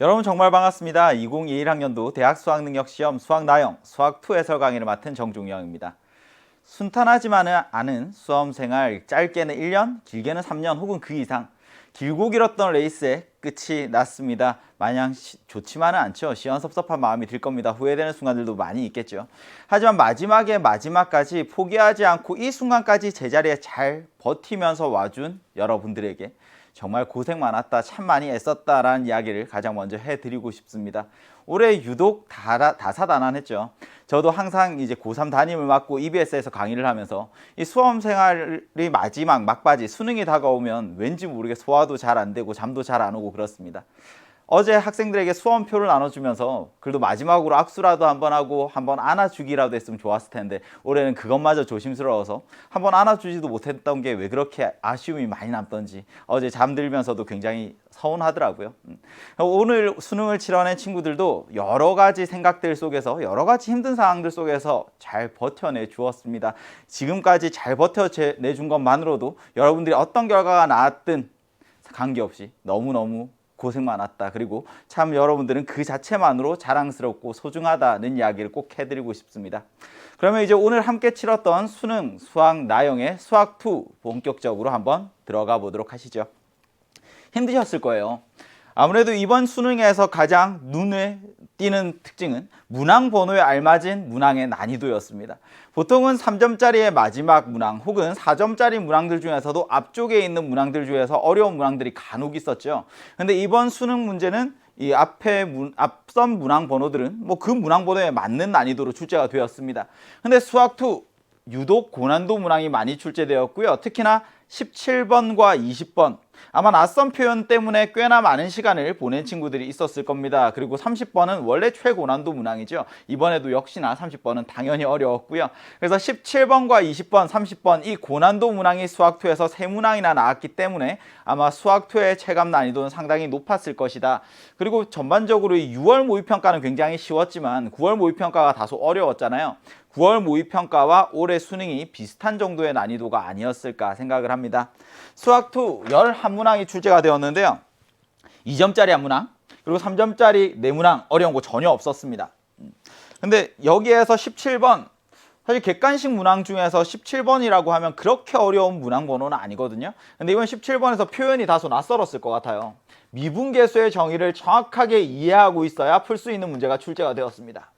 여러분 정말 반갑습니다. 2021학년도 대학 수학능력시험 수학나영 수학2 해설 강의를 맡은 정중영입니다. 순탄하지만은 않은 수험생활, 짧게는 1년, 길게는 3년 혹은 그 이상 길고 길었던 레이스의 끝이 났습니다. 마냥 좋지만은 않죠. 시원섭섭한 마음이 들 겁니다. 후회되는 순간들도 많이 있겠죠. 하지만 마지막에 마지막까지 포기하지 않고 이 순간까지 제자리에 잘 버티면서 와준 여러분들에게 정말 고생 많았다, 참 많이 애썼다라는 이야기를 가장 먼저 해드리고 싶습니다. 올해 유독 다사다난했죠. 저도 항상 이제 고3 담임을 맡고 EBS에서 강의를 하면서 이 수험 생활이 마지막 막바지 수능이 다가오면 왠지 모르게 소화도 잘 안 되고 잠도 잘 안 오고 그렇습니다. 어제 학생들에게 수험표를 나눠주면서 그래도 마지막으로 악수라도 한번 하고 한번 안아주기라도 했으면 좋았을 텐데 올해는 그것마저 조심스러워서 한번 안아주지도 못했던 게 왜 그렇게 아쉬움이 많이 남던지 어제 잠들면서도 굉장히 서운하더라고요. 오늘 수능을 치러낸 친구들도 여러 가지 생각들 속에서 여러 가지 힘든 상황들 속에서 잘 버텨내 주었습니다. 지금까지 잘 버텨내 준 것만으로도 여러분들이 어떤 결과가 나왔든 관계없이 너무너무 고생 많았다. 그리고 참 여러분들은 그 자체만으로 자랑스럽고 소중하다는 이야기를 꼭 해드리고 싶습니다. 그러면 이제 오늘 함께 치렀던 수능, 수학 나영의 수학2 본격적으로 한번 들어가 보도록 하시죠. 힘드셨을 거예요. 아무래도 이번 수능에서 가장 눈에 띄는 특징은 문항 번호에 알맞은 문항의 난이도였습니다. 보통은 3점짜리의 마지막 문항 혹은 4점짜리 문항들 중에서도 앞쪽에 있는 문항들 중에서 어려운 문항들이 간혹 있었죠. 근데 이번 수능 문제는 이 앞선 문항 번호들은 뭐 그 문항 번호에 맞는 난이도로 출제가 되었습니다. 근데 수학2 유독 고난도 문항이 많이 출제되었고요. 특히나 17번과 20번 아마 낯선 표현 때문에 꽤나 많은 시간을 보낸 친구들이 있었을 겁니다. 그리고 30번은 원래 최고난도 문항이죠. 이번에도 역시나 30번은 당연히 어려웠고요. 그래서 17번과 20번, 30번 이 고난도 문항이 수학2에서 3문항이나 나왔기 때문에 아마 수학2의 체감 난이도는 상당히 높았을 것이다. 그리고 전반적으로 이 6월 모의평가는 굉장히 쉬웠지만 9월 모의평가가 다소 어려웠잖아요. 9월 모의평가와 올해 수능이 비슷한 정도의 난이도가 아니었을까 생각을 합니다. 수학2 11문항이 출제가 되었는데요. 2점짜리 한 문항, 그리고 3점짜리 4문항 어려운 거 전혀 없었습니다. 근데 여기에서 17번, 사실 객관식 문항 중에서 17번이라고 하면 그렇게 어려운 문항 번호는 아니거든요. 근데 이번 17번에서 표현이 다소 낯설었을 것 같아요. 미분계수의 정의를 정확하게 이해하고 있어야 풀 수 있는 문제가 출제가 되었습니다.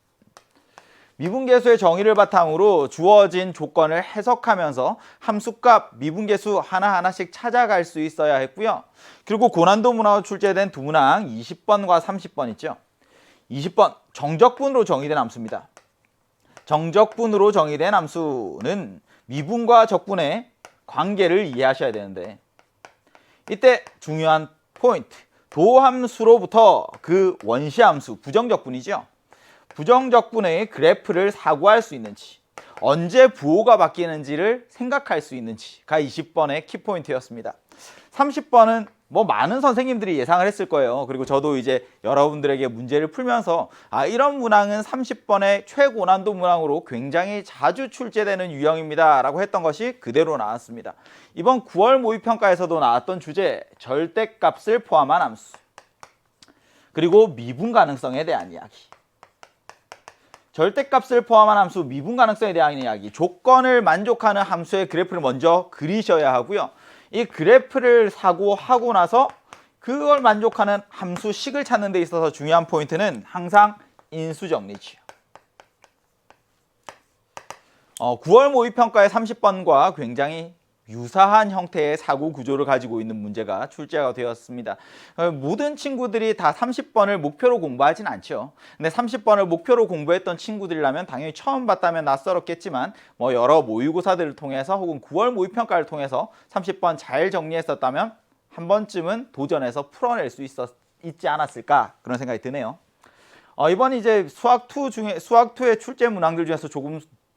미분계수의 정의를 바탕으로 주어진 조건을 해석하면서 함수값, 미분계수 하나하나씩 찾아갈 수 있어야 했고요. 그리고 고난도 문항으로 출제된 두 문항 20번과 30번 있죠. 20번 정적분으로 정의된 함수입니다. 정적분으로 정의된 함수는 미분과 적분의 관계를 이해하셔야 되는데 이때 중요한 포인트, 도함수로부터 그 원시함수, 부정적분이죠. 부정적분의 그래프를 사고할 수 있는지, 언제 부호가 바뀌는지를 생각할 수 있는지가 20번의 키포인트였습니다. 30번은 뭐 많은 선생님들이 예상을 했을 거예요. 그리고 저도 이제 여러분들에게 문제를 풀면서 이런 문항은 30번의 최고난도 문항으로 굉장히 자주 출제되는 유형입니다 라고 했던 것이 그대로 나왔습니다. 이번 9월 모의평가에서도 나왔던 주제, 절대값을 포함한 함수, 그리고 미분 가능성에 대한 이야기, 절대값을 포함한 함수, 미분 가능성에 대한 이야기, 조건을 만족하는 함수의 그래프를 먼저 그리셔야 하고요. 이 그래프를 사고하고 나서 그걸 만족하는 함수식을 찾는 데 있어서 중요한 포인트는 항상 인수정리지요. 9월 모의평가의 30번과 굉장히 유사한 형태의 사고 구조를 가지고 있는 문제가 출제가 되었습니다. 모든 친구들이 다 30번을 목표로 공부하진 않죠. 근데 30번을 목표로 공부했던 친구들이라면 당연히 처음 봤다면 낯설었겠지만 뭐 여러 모의고사들을 통해서 혹은 9월 모의평가를 통해서 30번 잘 정리했었다면 한 번쯤은 도전해서 풀어낼 수 있지 않았을까 그런 생각이 드네요. 이번 이제 수학2의 출제 문항들 중에서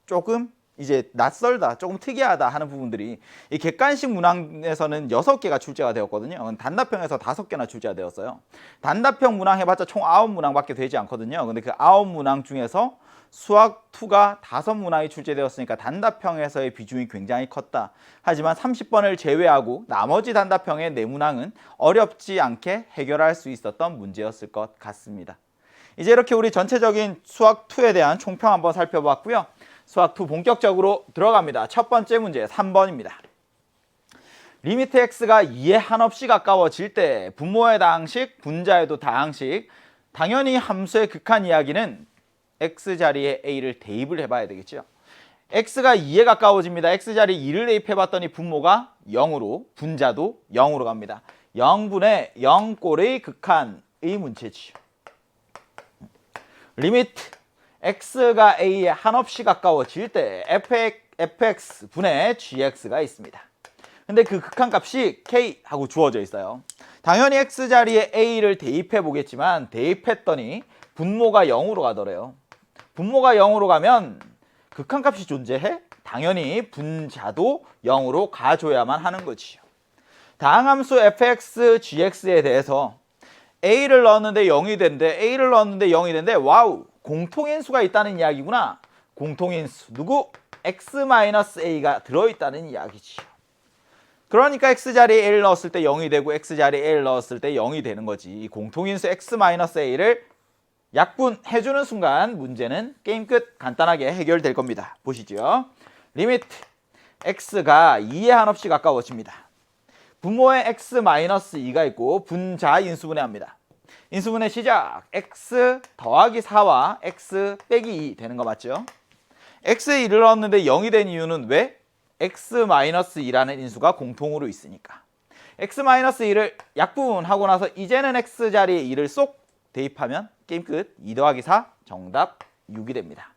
조금 이제 낯설다, 조금 특이하다 하는 부분들이 이 객관식 문항에서는 6개가 출제가 되었거든요. 단답형에서 5개나 출제가 되었어요. 단답형 문항 해봤자 총 9문항밖에 되지 않거든요. 근데 그 9문항 중에서 수학 2가 5문항이 출제되었으니까 단답형에서의 비중이 굉장히 컸다. 하지만 30번을 제외하고 나머지 단답형의 4문항은 어렵지 않게 해결할 수 있었던 문제였을 것 같습니다. 이제 이렇게 우리 전체적인 수학 2에 대한 총평 한번 살펴봤고요. 수학 2 본격적으로 들어갑니다. 첫 번째 문제 3번입니다. 리미트 x가 2에 한없이 가까워질 때 분모의 다항식, 분자에도 다항식, 당연히 함수의 극한 이야기는 x자리에 a를 대입을 해봐야 되겠죠. x가 2에 가까워집니다. x자리에 2를 대입해봤더니 분모가 0으로, 분자도 0으로 갑니다. 0분의 0꼴의 극한의 문제지요. 리미트 x가 a에 한없이 가까워질 때 fx 분의 gx가 있습니다. 근데 그 극한값이 k 하고 주어져 있어요. 당연히 x자리에 a를 대입해 보겠지만 대입했더니 분모가 0으로 가더래요. 분모가 0으로 가면 극한값이 존재해? 당연히 분자도 0으로 가줘야만 하는 거지요. 다항함수 fx, gx에 대해서 a를 넣었는데 0이 된대, a를 넣었는데 0이 된대. 와우! 공통인수가 있다는 이야기구나. 공통인수. 누구? x-a가 들어있다는 이야기지요. 그러니까 x자리에 a를 넣었을 때 0이 되고 x자리에 a를 넣었을 때 0이 되는 거지. 이 공통인수 x-a를 약분해주는 순간 문제는 게임 끝. 간단하게 해결될 겁니다. 보시죠. 리미트 x가 2에 한없이 가까워집니다. 분모에 x-2가 있고 분자 인수분해합니다. 인수분해 시작. x 더하기 4와 x 빼기 2 되는 거 맞죠? x에 1을 넣었는데 0이 된 이유는 왜? x-2라는 인수가 공통으로 있으니까. x-2를 약분하고 나서 이제는 x자리에 2를 쏙 대입하면 게임 끝. 2 더하기 4 정답 6이 됩니다.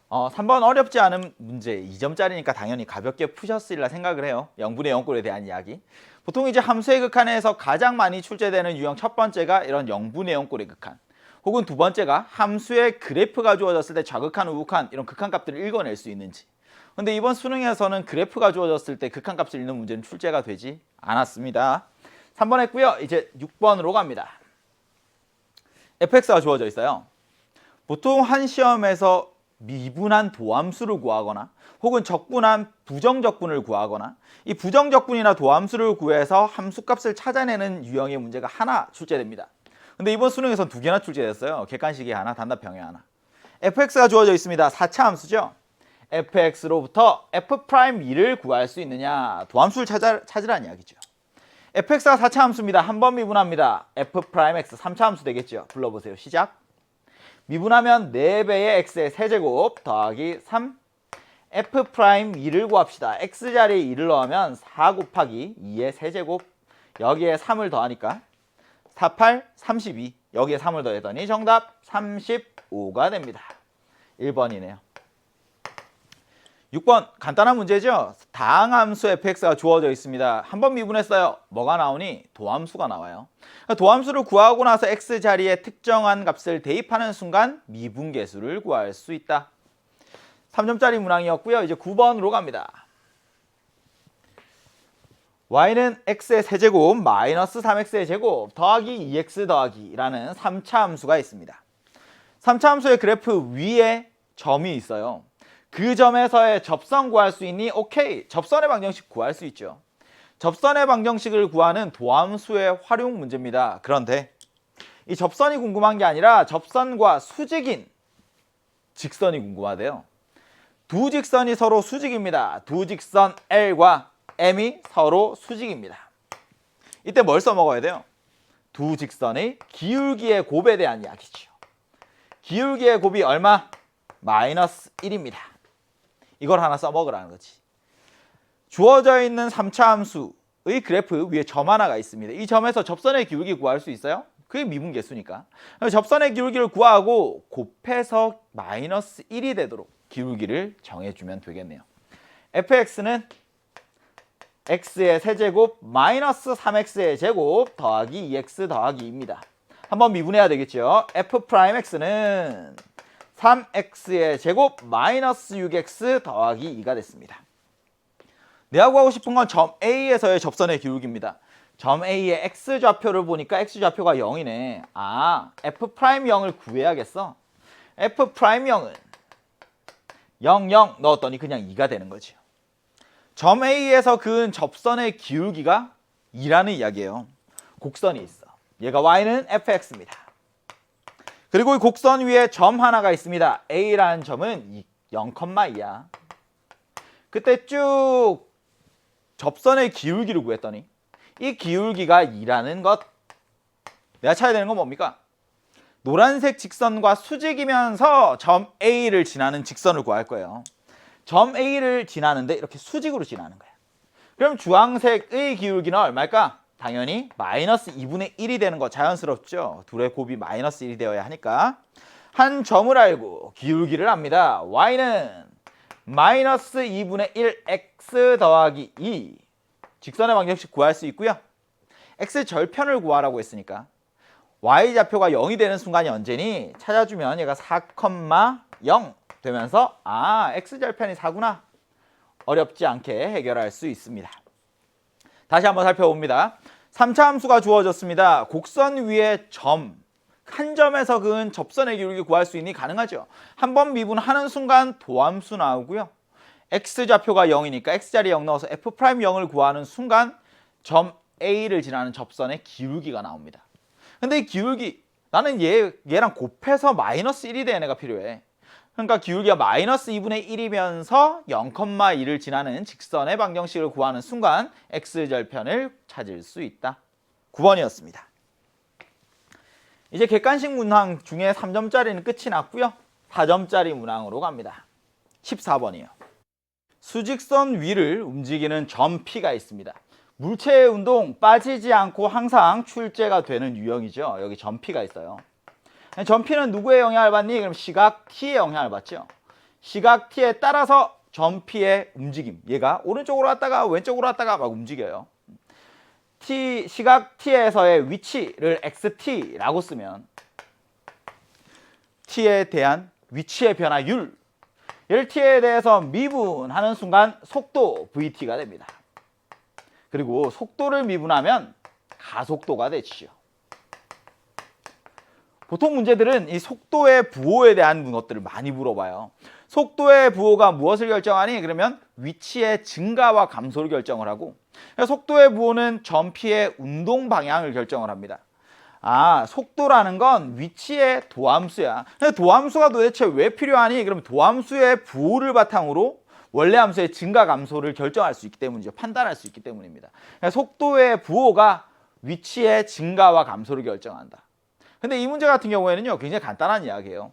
3번 어렵지 않은 문제 2점짜리니까 당연히 가볍게 푸셨으리라 생각을 해요. 0분의 0꼴에 대한 이야기. 보통 이제 함수의 극한에서 가장 많이 출제되는 유형 첫 번째가 이런 0분의 0꼴의 극한, 혹은 두 번째가 함수의 그래프가 주어졌을 때 좌극한, 우극한 이런 극한값들을 읽어낼 수 있는지. 근데 이번 수능에서는 그래프가 주어졌을 때 극한값을 읽는 문제는 출제가 되지 않았습니다. 3번 했고요. 이제 6번으로 갑니다. fx가 주어져 있어요. 보통 한 시험에서 미분한 도함수를 구하거나 혹은 적분한 부정적분을 구하거나 이 부정적분이나 도함수를 구해서 함수값을 찾아내는 유형의 문제가 하나 출제됩니다. 근데 이번 수능에서는 2개나 출제됐어요. 객관식이 하나, 단답형이 하나. fx가 주어져 있습니다. 4차 함수죠. fx로부터 f'2를 구할 수 있느냐, 도함수를 찾으라는 이야기죠. fx가 4차 함수입니다. 한 번 미분합니다. f'x 3차 함수 되겠죠. 불러보세요. 시작. 미분하면 4배의 x의 세제곱 더하기 3 f'2를 구합시다. x자리에 2를 넣으면 4 곱하기 2의 세제곱, 여기에 3을 더하니까 4, 8, 32, 여기에 3을 더했더니 정답 35가 됩니다. 1번이네요. 6번 간단한 문제죠. 다항함수 fx가 주어져 있습니다. 한 번 미분했어요. 뭐가 나오니? 도함수가 나와요. 도함수를 구하고 나서 x자리에 특정한 값을 대입하는 순간 미분계수를 구할 수 있다. 3점짜리 문항이었고요. 이제 9번으로 갑니다. y는 x의 세제곱 마이너스 3x의 제곱 더하기 2x 더하기라는 3차 함수가 있습니다. 3차 함수의 그래프 위에 점이 있어요. 그 점에서의 접선 구할 수 있니? 오케이. 접선의 방정식 구할 수 있죠. 접선의 방정식을 구하는 도함수의 활용 문제입니다. 그런데 이 접선이 궁금한 게 아니라 접선과 수직인 직선이 궁금하대요. 두 직선이 서로 수직입니다. 두 직선 L과 M이 서로 수직입니다. 이때 뭘 써먹어야 돼요? 두 직선의 기울기의 곱에 대한 이야기죠. 기울기의 곱이 얼마? 마이너스 1입니다. 이걸 하나 써먹으라는 거지. 주어져 있는 3차 함수의 그래프 위에 점 하나가 있습니다. 이 점에서 접선의 기울기 구할 수 있어요? 그게 미분계수니까. 접선의 기울기를 구하고 곱해서 마이너스 1이 되도록 기울기를 정해주면 되겠네요. fx는 x의 세제곱 마이너스 3x의 제곱 더하기 2x 더하기 2입니다. 한번 미분해야 되겠죠. f'x는 3x의 제곱 마이너스 6x 더하기 2가 됐습니다. 내가 구하고 싶은 건 점 A에서의 접선의 기울기입니다. 점 A의 x좌표를 보니까 x좌표가 0이네. 아, F'0을 구해야겠어. F'0은 0, 0 넣었더니 그냥 2가 되는 거죠. 점 A에서 그은 접선의 기울기가 2라는 이야기예요. 곡선이 있어. 얘가 y는 fx입니다. 그리고 이 곡선 위에 점 하나가 있습니다. A라는 점은 0,2야. 그때 쭉 접선의 기울기를 구했더니 이 기울기가 2라는 것. 내가 찾아야 되는 건 뭡니까? 노란색 직선과 수직이면서 점 A를 지나는 직선을 구할 거예요. 점 A를 지나는데 이렇게 수직으로 지나는 거야. 그럼 주황색의 기울기는 얼마일까? 당연히 마이너스 2분의 1이 되는 거 자연스럽죠. 둘의 곱이 마이너스 1이 되어야 하니까. 한 점을 알고 기울기를 압니다. y는 마이너스 2분의 1 x 더하기 2. 직선의 방정식 구할 수 있고요. x 절편을 구하라고 했으니까 y좌표가 0이 되는 순간이 언제니? 찾아주면 얘가 4,0 되면서 아, x절편이 4구나. 어렵지 않게 해결할 수 있습니다. 다시 한번 살펴봅니다. 3차 함수가 주어졌습니다. 곡선 위에 점, 한 점에서 그은 접선의 기울기 구할 수 있니? 가능하죠. 한번 미분하는 순간 도함수 나오고요. x좌표가 0이니까 x자리 0 넣어서 f'0을 구하는 순간 점 A를 지나는 접선의 기울기가 나옵니다. 근데 이 기울기, 나는 얘랑 곱해서 마이너스 1이 되는 애가 필요해. 그러니까 기울기가 마이너스 2분의 1이면서 0,2를 지나는 직선의 방정식을 구하는 순간 x절편을 찾을 수 있다. 9번이었습니다. 이제 객관식 문항 중에 3점짜리는 끝이 났고요. 4점짜리 문항으로 갑니다. 14번이요. 수직선 위를 움직이는 점 P가 있습니다. 물체의 운동 빠지지 않고 항상 출제가 되는 유형이죠. 여기 점 P가 있어요. 점 P는 누구의 영향을 받니? 그럼 시각 T의 영향을 받죠. 시각 T에 따라서 점 P의 움직임. 얘가 오른쪽으로 갔다가 왼쪽으로 갔다가 막 움직여요. 시각 T에서의 위치를 XT라고 쓰면 T에 대한 위치의 변화율, 얘를 T에 대해서 미분하는 순간 속도 VT가 됩니다. 그리고 속도를 미분하면 가속도가 되죠. 보통 문제들은 이 속도의 부호에 대한 것들을 많이 물어봐요. 속도의 부호가 무엇을 결정하니? 그러면 위치의 증가와 감소를 결정을 하고, 속도의 부호는 점 P의 운동 방향을 결정을 합니다. 아, 속도라는 건 위치의 도함수야. 도함수가 도대체 왜 필요하니? 그럼 도함수의 부호를 바탕으로 원래 함수의 증가 감소를 결정할 수 있기 때문이죠. 판단할 수 있기 때문입니다. 속도의 부호가 위치의 증가와 감소를 결정한다. 근데 이 문제 같은 경우에는요, 굉장히 간단한 이야기예요.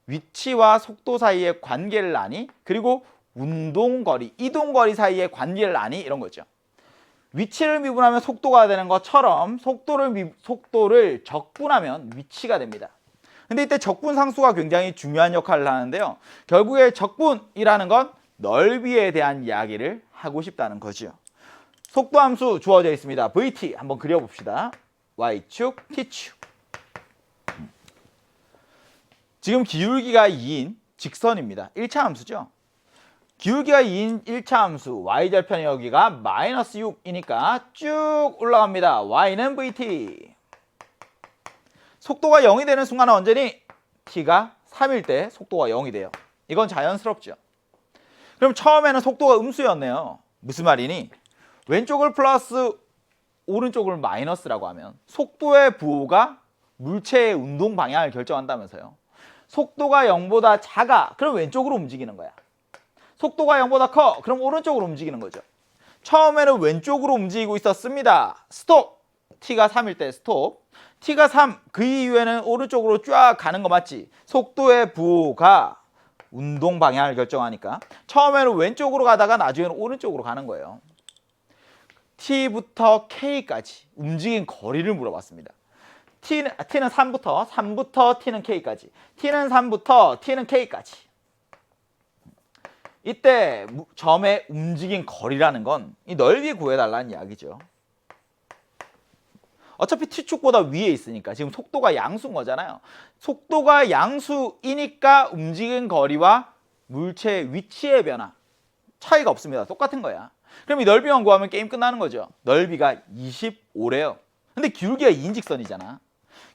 위치와 속도 사이의 관계를 아니, 그리고 운동거리, 이동거리 사이의 관계를 아니, 이런 거죠. 위치를 미분하면 속도가 되는 것처럼 속도를 적분하면 위치가 됩니다. 근데 이때 적분상수가 굉장히 중요한 역할을 하는데요. 결국에 적분이라는 건 넓이에 대한 이야기를 하고 싶다는 거죠. 속도함수 주어져 있습니다. VT 한번 그려봅시다. Y축, T축. 지금 기울기가 2인 직선입니다. 1차 함수죠. 기울기가 2인 1차 함수 y절편의 여기가 마이너스 6이니까 쭉 올라갑니다. y는 VT. 속도가 0이 되는 순간은 언제니? t가 3일 때 속도가 0이 돼요. 이건 자연스럽죠. 그럼 처음에는 속도가 음수였네요. 무슨 말이니? 왼쪽을 플러스 오른쪽을 마이너스라고 하면 속도의 부호가 물체의 운동 방향을 결정한다면서요. 속도가 0보다 작아. 그럼 왼쪽으로 움직이는 거야. 속도가 0보다 커. 그럼 오른쪽으로 움직이는 거죠. 처음에는 왼쪽으로 움직이고 있었습니다. 스톱. t가 3일 때 스톱. t가 3. 그 이후에는 오른쪽으로 쫙 가는 거 맞지? 속도의 부호가 운동 방향을 결정하니까 처음에는 왼쪽으로 가다가 나중에는 오른쪽으로 가는 거예요. t부터 k까지 움직인 거리를 물어봤습니다. T는 3부터 T는 K까지. T는 3부터 T는 K까지. 이때 점의 움직인 거리라는 건 이 넓이 구해달라는 이야기죠. 어차피 t축보다 위에 있으니까 지금 속도가 양수인 거잖아요. 속도가 양수이니까 움직인 거리와 물체의 위치의 변화 차이가 없습니다. 똑같은 거야. 그럼 이 넓이만 구하면 게임 끝나는 거죠. 넓이가 25래요. 근데 기울기가 2인직선이잖아.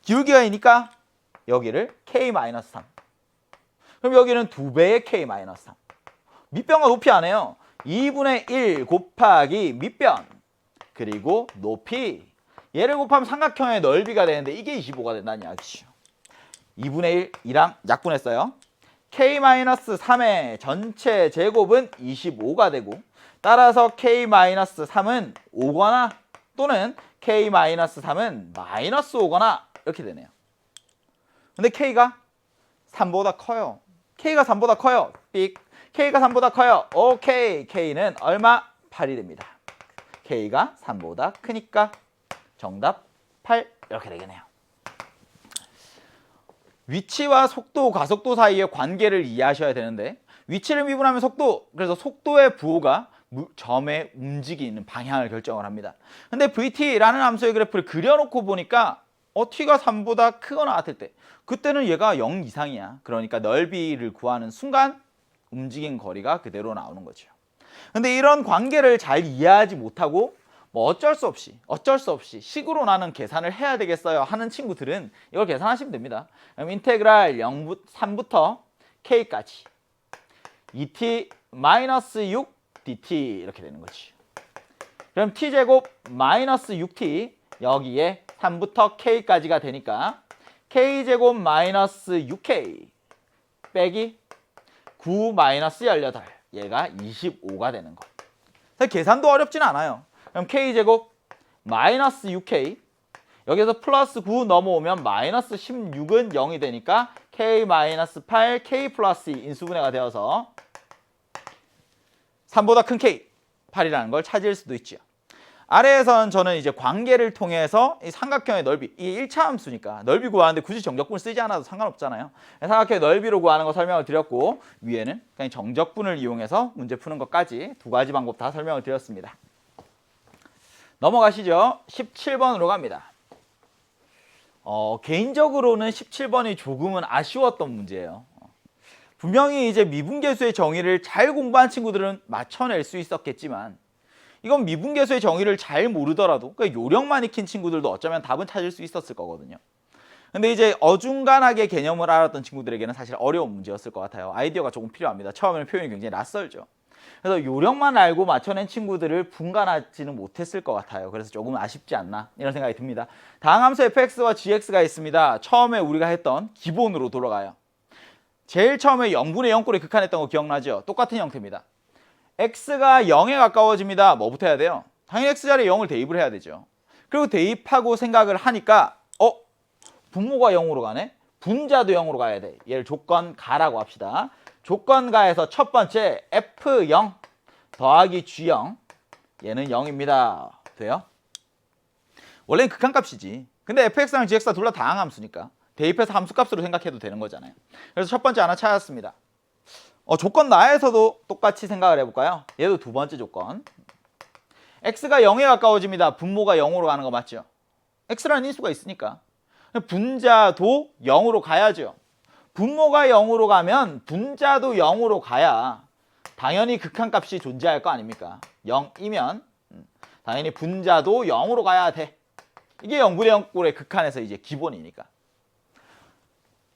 기울기가 2니까 여기를 k-3. 그럼 여기는 2배의 k-3. 밑변과 높이 안 해요. 2분의 1 곱하기 밑변 그리고 높이. 얘를 곱하면 삼각형의 넓이가 되는데 이게 25가 된다는 이야기죠. 2분의 1이랑 약분했어요. k-3의 전체 제곱은 25가 되고 따라서 k-3은 5거나 또는 k-3은 마이너스 5거나 이렇게 되네요. 근데 k가 3보다 커요. k가 3보다 커요. 삑. k가 3보다 커요. 오케이. k는 얼마? 8이 됩니다. k가 3보다 크니까 정답 8 이렇게 되겠네요. 위치와 속도, 가속도 사이의 관계를 이해하셔야 되는데 위치를 미분하면 속도, 그래서 속도의 부호가 점의 움직이는 방향을 결정을 합니다. 근데 vt라는 함수의 그래프를 그려놓고 보니까 t가 3보다 크거나 같을 때 그때는 얘가 0 이상이야. 그러니까 넓이를 구하는 순간 움직인 거리가 그대로 나오는 거죠. 근데 이런 관계를 잘 이해하지 못하고 뭐 어쩔 수 없이 식으로 나는 계산을 해야 되겠어요 하는 친구들은 이걸 계산하시면 됩니다. 그럼 인테그랄 3부터 k까지 2t-6 dt 이렇게 되는 거지. 그럼 t제곱 마이너스 6t 여기에 3부터 k까지가 되니까 k제곱 마이너스 6k 빼기 9 마이너스 18 얘가 25가 되는 거. 계산도 어렵진 않아요. 그럼 k제곱 마이너스 6k 여기서 플러스 9 넘어오면 마이너스 16은 0이 되니까 k 마이너스 8 k 플러스 2 인수분해가 되어서 3보다 큰 k 8이라는 걸 찾을 수도 있죠. 아래에선 저는 이제 관계를 통해서 이 삼각형의 넓이, 이 1차 함수니까 넓이 구하는데 굳이 정적분을 쓰지 않아도 상관없잖아요. 삼각형의 넓이로 구하는 거 설명을 드렸고 위에는 그냥 정적분을 이용해서 문제 푸는 것까지 두 가지 방법 다 설명을 드렸습니다. 넘어가시죠. 17번으로 갑니다. 개인적으로는 17번이 조금은 아쉬웠던 문제예요. 분명히 이제 미분계수의 정의를 잘 공부한 친구들은 맞춰낼 수 있었겠지만 이건 미분계수의 정의를 잘 모르더라도 그러니까 요령만 익힌 친구들도 어쩌면 답은 찾을 수 있었을 거거든요. 근데 이제 어중간하게 개념을 알았던 친구들에게는 사실 어려운 문제였을 것 같아요. 아이디어가 조금 필요합니다. 처음에는 표현이 굉장히 낯설죠. 그래서 요령만 알고 맞춰낸 친구들을 분간하지는 못했을 것 같아요. 그래서 조금 아쉽지 않나 이런 생각이 듭니다. 다항 함수 fx와 gx가 있습니다. 처음에 우리가 했던 기본으로 돌아가요. 제일 처음에 0분의 0꼴에 극한했던 거 기억나죠? 똑같은 형태입니다. x가 0에 가까워집니다. 뭐부터 해야 돼요? 당연히 x자리에 0을 대입을 해야 되죠. 그리고 대입하고 생각을 하니까 분모가 0으로 가네? 분자도 0으로 가야 돼. 얘를 조건 가라고 합시다. 조건 가에서 첫 번째 f0 더하기 g0 얘는 0입니다. 돼요? 원래는 극한값이지. 근데 fx랑 gx가 둘 다 다항함수니까 대입해서 함수값으로 생각해도 되는 거잖아요. 그래서 첫 번째 하나 찾았습니다. 조건 나에서도 똑같이 생각을 해볼까요? 얘도 두 번째 조건. x가 0에 가까워집니다. 분모가 0으로 가는 거 맞죠? x라는 인수가 있으니까. 분자도 0으로 가야죠. 분모가 0으로 가면 분자도 0으로 가야 당연히 극한값이 존재할 거 아닙니까? 0이면 당연히 분자도 0으로 가야 돼. 이게 0분의 0꼴의 극한에서 이제 기본이니까.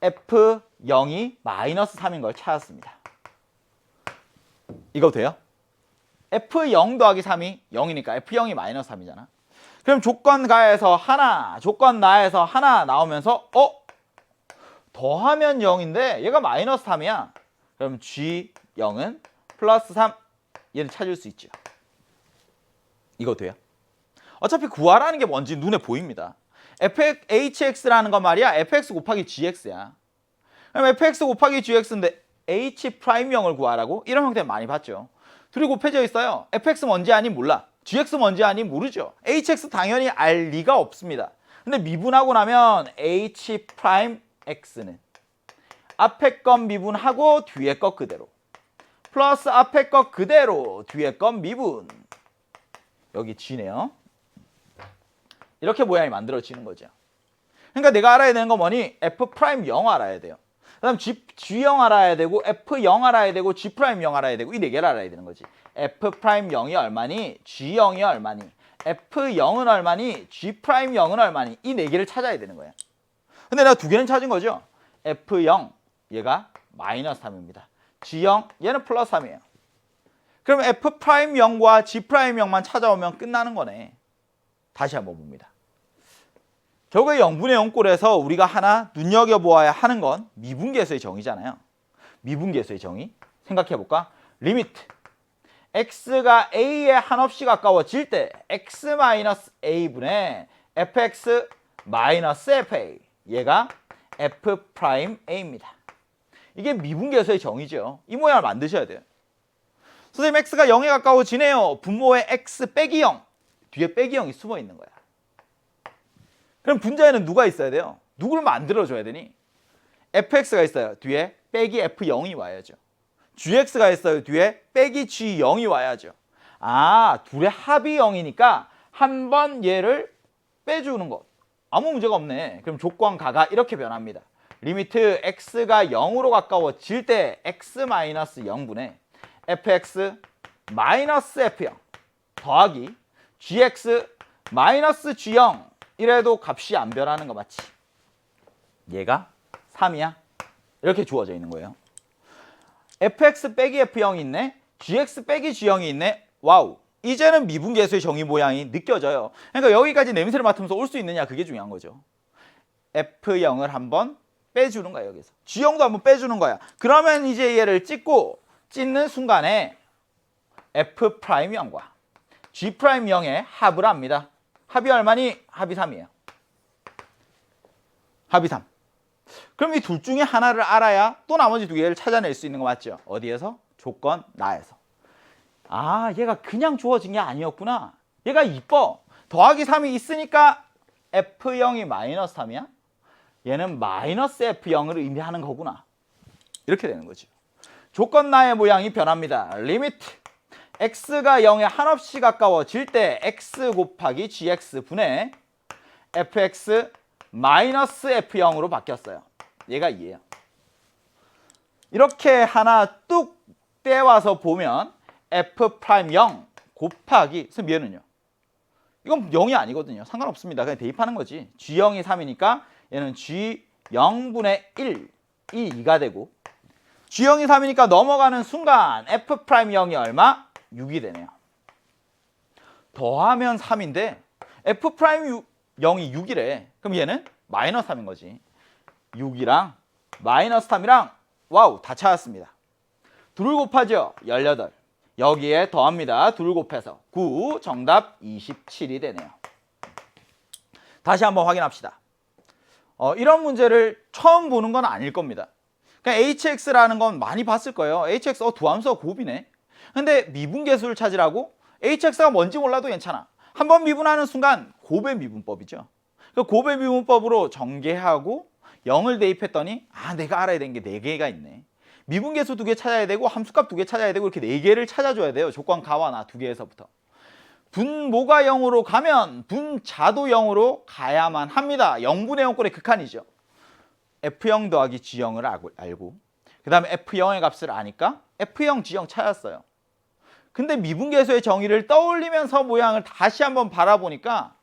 f0이 마이너스 3인 걸 찾았습니다. 이거 돼요? f0 더하기 3이 0이니까 f0이 마이너스 3이잖아. 그럼 조건 가에서 하나, 조건 나에서 하나 나오면서 더하면 0인데 얘가 마이너스 3이야. 그럼 g0은 플러스 3 얘를 찾을 수 있죠. 이거 돼요? 어차피 구하라는 게 뭔지 눈에 보입니다. hx라는 건 말이야 fx 곱하기 gx야. 그럼 fx 곱하기 gx인데 h'0을 구하라고? 이런 형태 많이 봤죠. 둘이 곱해져 있어요. fx 뭔지 아니 몰라. gx 뭔지 아니 모르죠. hx 당연히 알 리가 없습니다. 근데 미분하고 나면 h'x는 앞에 건 미분하고 뒤에 것 그대로 플러스 앞에 것 그대로 뒤에 건 미분 여기 g네요. 이렇게 모양이 만들어지는 거죠. 그러니까 내가 알아야 되는 건 뭐니? F'0 알아야 돼요. 그 다음 G0 알아야 되고 F0 알아야 되고 G'0 알아야 되고 이 네 개를 알아야 되는 거지. F'0이 얼마니? G0이 얼마니? F0은 얼마니? G'0은 얼마니? 이 네 개를 찾아야 되는 거야. 근데 내가 두 개는 찾은 거죠. F0 얘가 마이너스 3입니다. G0 얘는 플러스 3이에요. 그럼 F'0과 G'0만 찾아오면 끝나는 거네. 다시 한번 봅니다. 결국에 0분의 0꼴에서 우리가 하나 눈여겨보아야 하는 건 미분계수의 정의잖아요. 미분계수의 정의 생각해볼까? 리미트 x가 a에 한없이 가까워질 때 x-a분의 fx-fa 얘가 f'a입니다. 이게 미분계수의 정의죠. 이 모양을 만드셔야 돼요. 선생님 x가 0에 가까워지네요. 분모에 x 빼기 0 뒤에 빼기 0이 숨어 있는 거야. 그럼 분자에는 누가 있어야 돼요? 누구를 만들어줘야 되니? fx가 있어요. 뒤에 빼기 f0이 와야죠. gx가 있어요. 뒤에 빼기 g0이 와야죠. 아, 둘의 합이 0이니까 한 번 얘를 빼주는 것. 아무 문제가 없네. 그럼 조건 가가 이렇게 변합니다. 리미트 x가 0으로 가까워질 때 x-0분의 fx-f0 더하기 gx-g0 이래도 값이 안 변하는 거 맞지? 얘가 3이야. 이렇게 주어져 있는 거예요. fx 빼기 f0이 있네. gx 빼기 g0이 있네. 와우. 이제는 미분계수의 정의 모양이 느껴져요. 그러니까 여기까지 냄새를 맡으면서 올 수 있느냐 그게 중요한 거죠. f0을 한번 빼주는 거야 여기서. g0도 한번 빼주는 거야. 그러면 이제 얘를 찢는 순간에 f'0과 g'0의 합을 합니다. 합이 얼마니? 합이 3이에요. 합이 3. 그럼 이 둘 중에 하나를 알아야 또 나머지 두 개를 찾아낼 수 있는 거 맞죠? 어디에서? 조건 나에서. 아, 얘가 그냥 주어진 게 아니었구나. 얘가 이뻐. 더하기 3이 있으니까 F0이 마이너스 3이야? 얘는 마이너스 F0을 의미하는 거구나. 이렇게 되는 거죠. 조건 나의 모양이 변합니다. 리미트 x가 0에 한없이 가까워질 때 x 곱하기 gx분의 fx 마이너스 f0으로 바뀌었어요. 얘가 2예요. 이렇게 하나 뚝 떼와서 보면 f'0 곱하기 선생님 얘는요. 이건 0이 아니거든요. 상관없습니다. 그냥 대입하는 거지. g0이 3이니까 얘는 g0분의 1이 2가 되고 g0이 3이니까 넘어가는 순간 f'0이 얼마? 6이 되네요. 더하면 3인데 f'0이 6이래. 그럼 얘는 마이너스 3인 거지. 6이랑 마이너스 3이랑 와우 다 찾았습니다. 둘을 곱하죠. 18. 여기에 더합니다. 둘을 곱해서 9 정답 27이 되네요. 다시 한번 확인합시다. 이런 문제를 처음 보는 건 아닐 겁니다. 그냥 hx라는 건 많이 봤을 거예요. hx 두 함수가 곱이네. 근데 미분계수를 찾으라고 hx가 뭔지 몰라도 괜찮아. 한번 미분하는 순간 곱의 미분법이죠. 그 곱의 미분법으로 전개하고 0을 대입했더니 아 내가 알아야 되는 게 4개가 있네. 미분계수 2개 찾아야 되고 함수값 2개 찾아야 되고 이렇게 4개를 찾아줘야 돼요. 조건 가와 나 2개에서부터. 분모가 0으로 가면 분자도 0으로 가야만 합니다. 0분의 0꼴의 극한이죠. f0 더하기 g0을 알고 그 다음에 f0의 값을 아니까 f0, g0 찾았어요. 근데 미분계수의 정의를 떠올리면서 모양을 다시 한번 바라보니까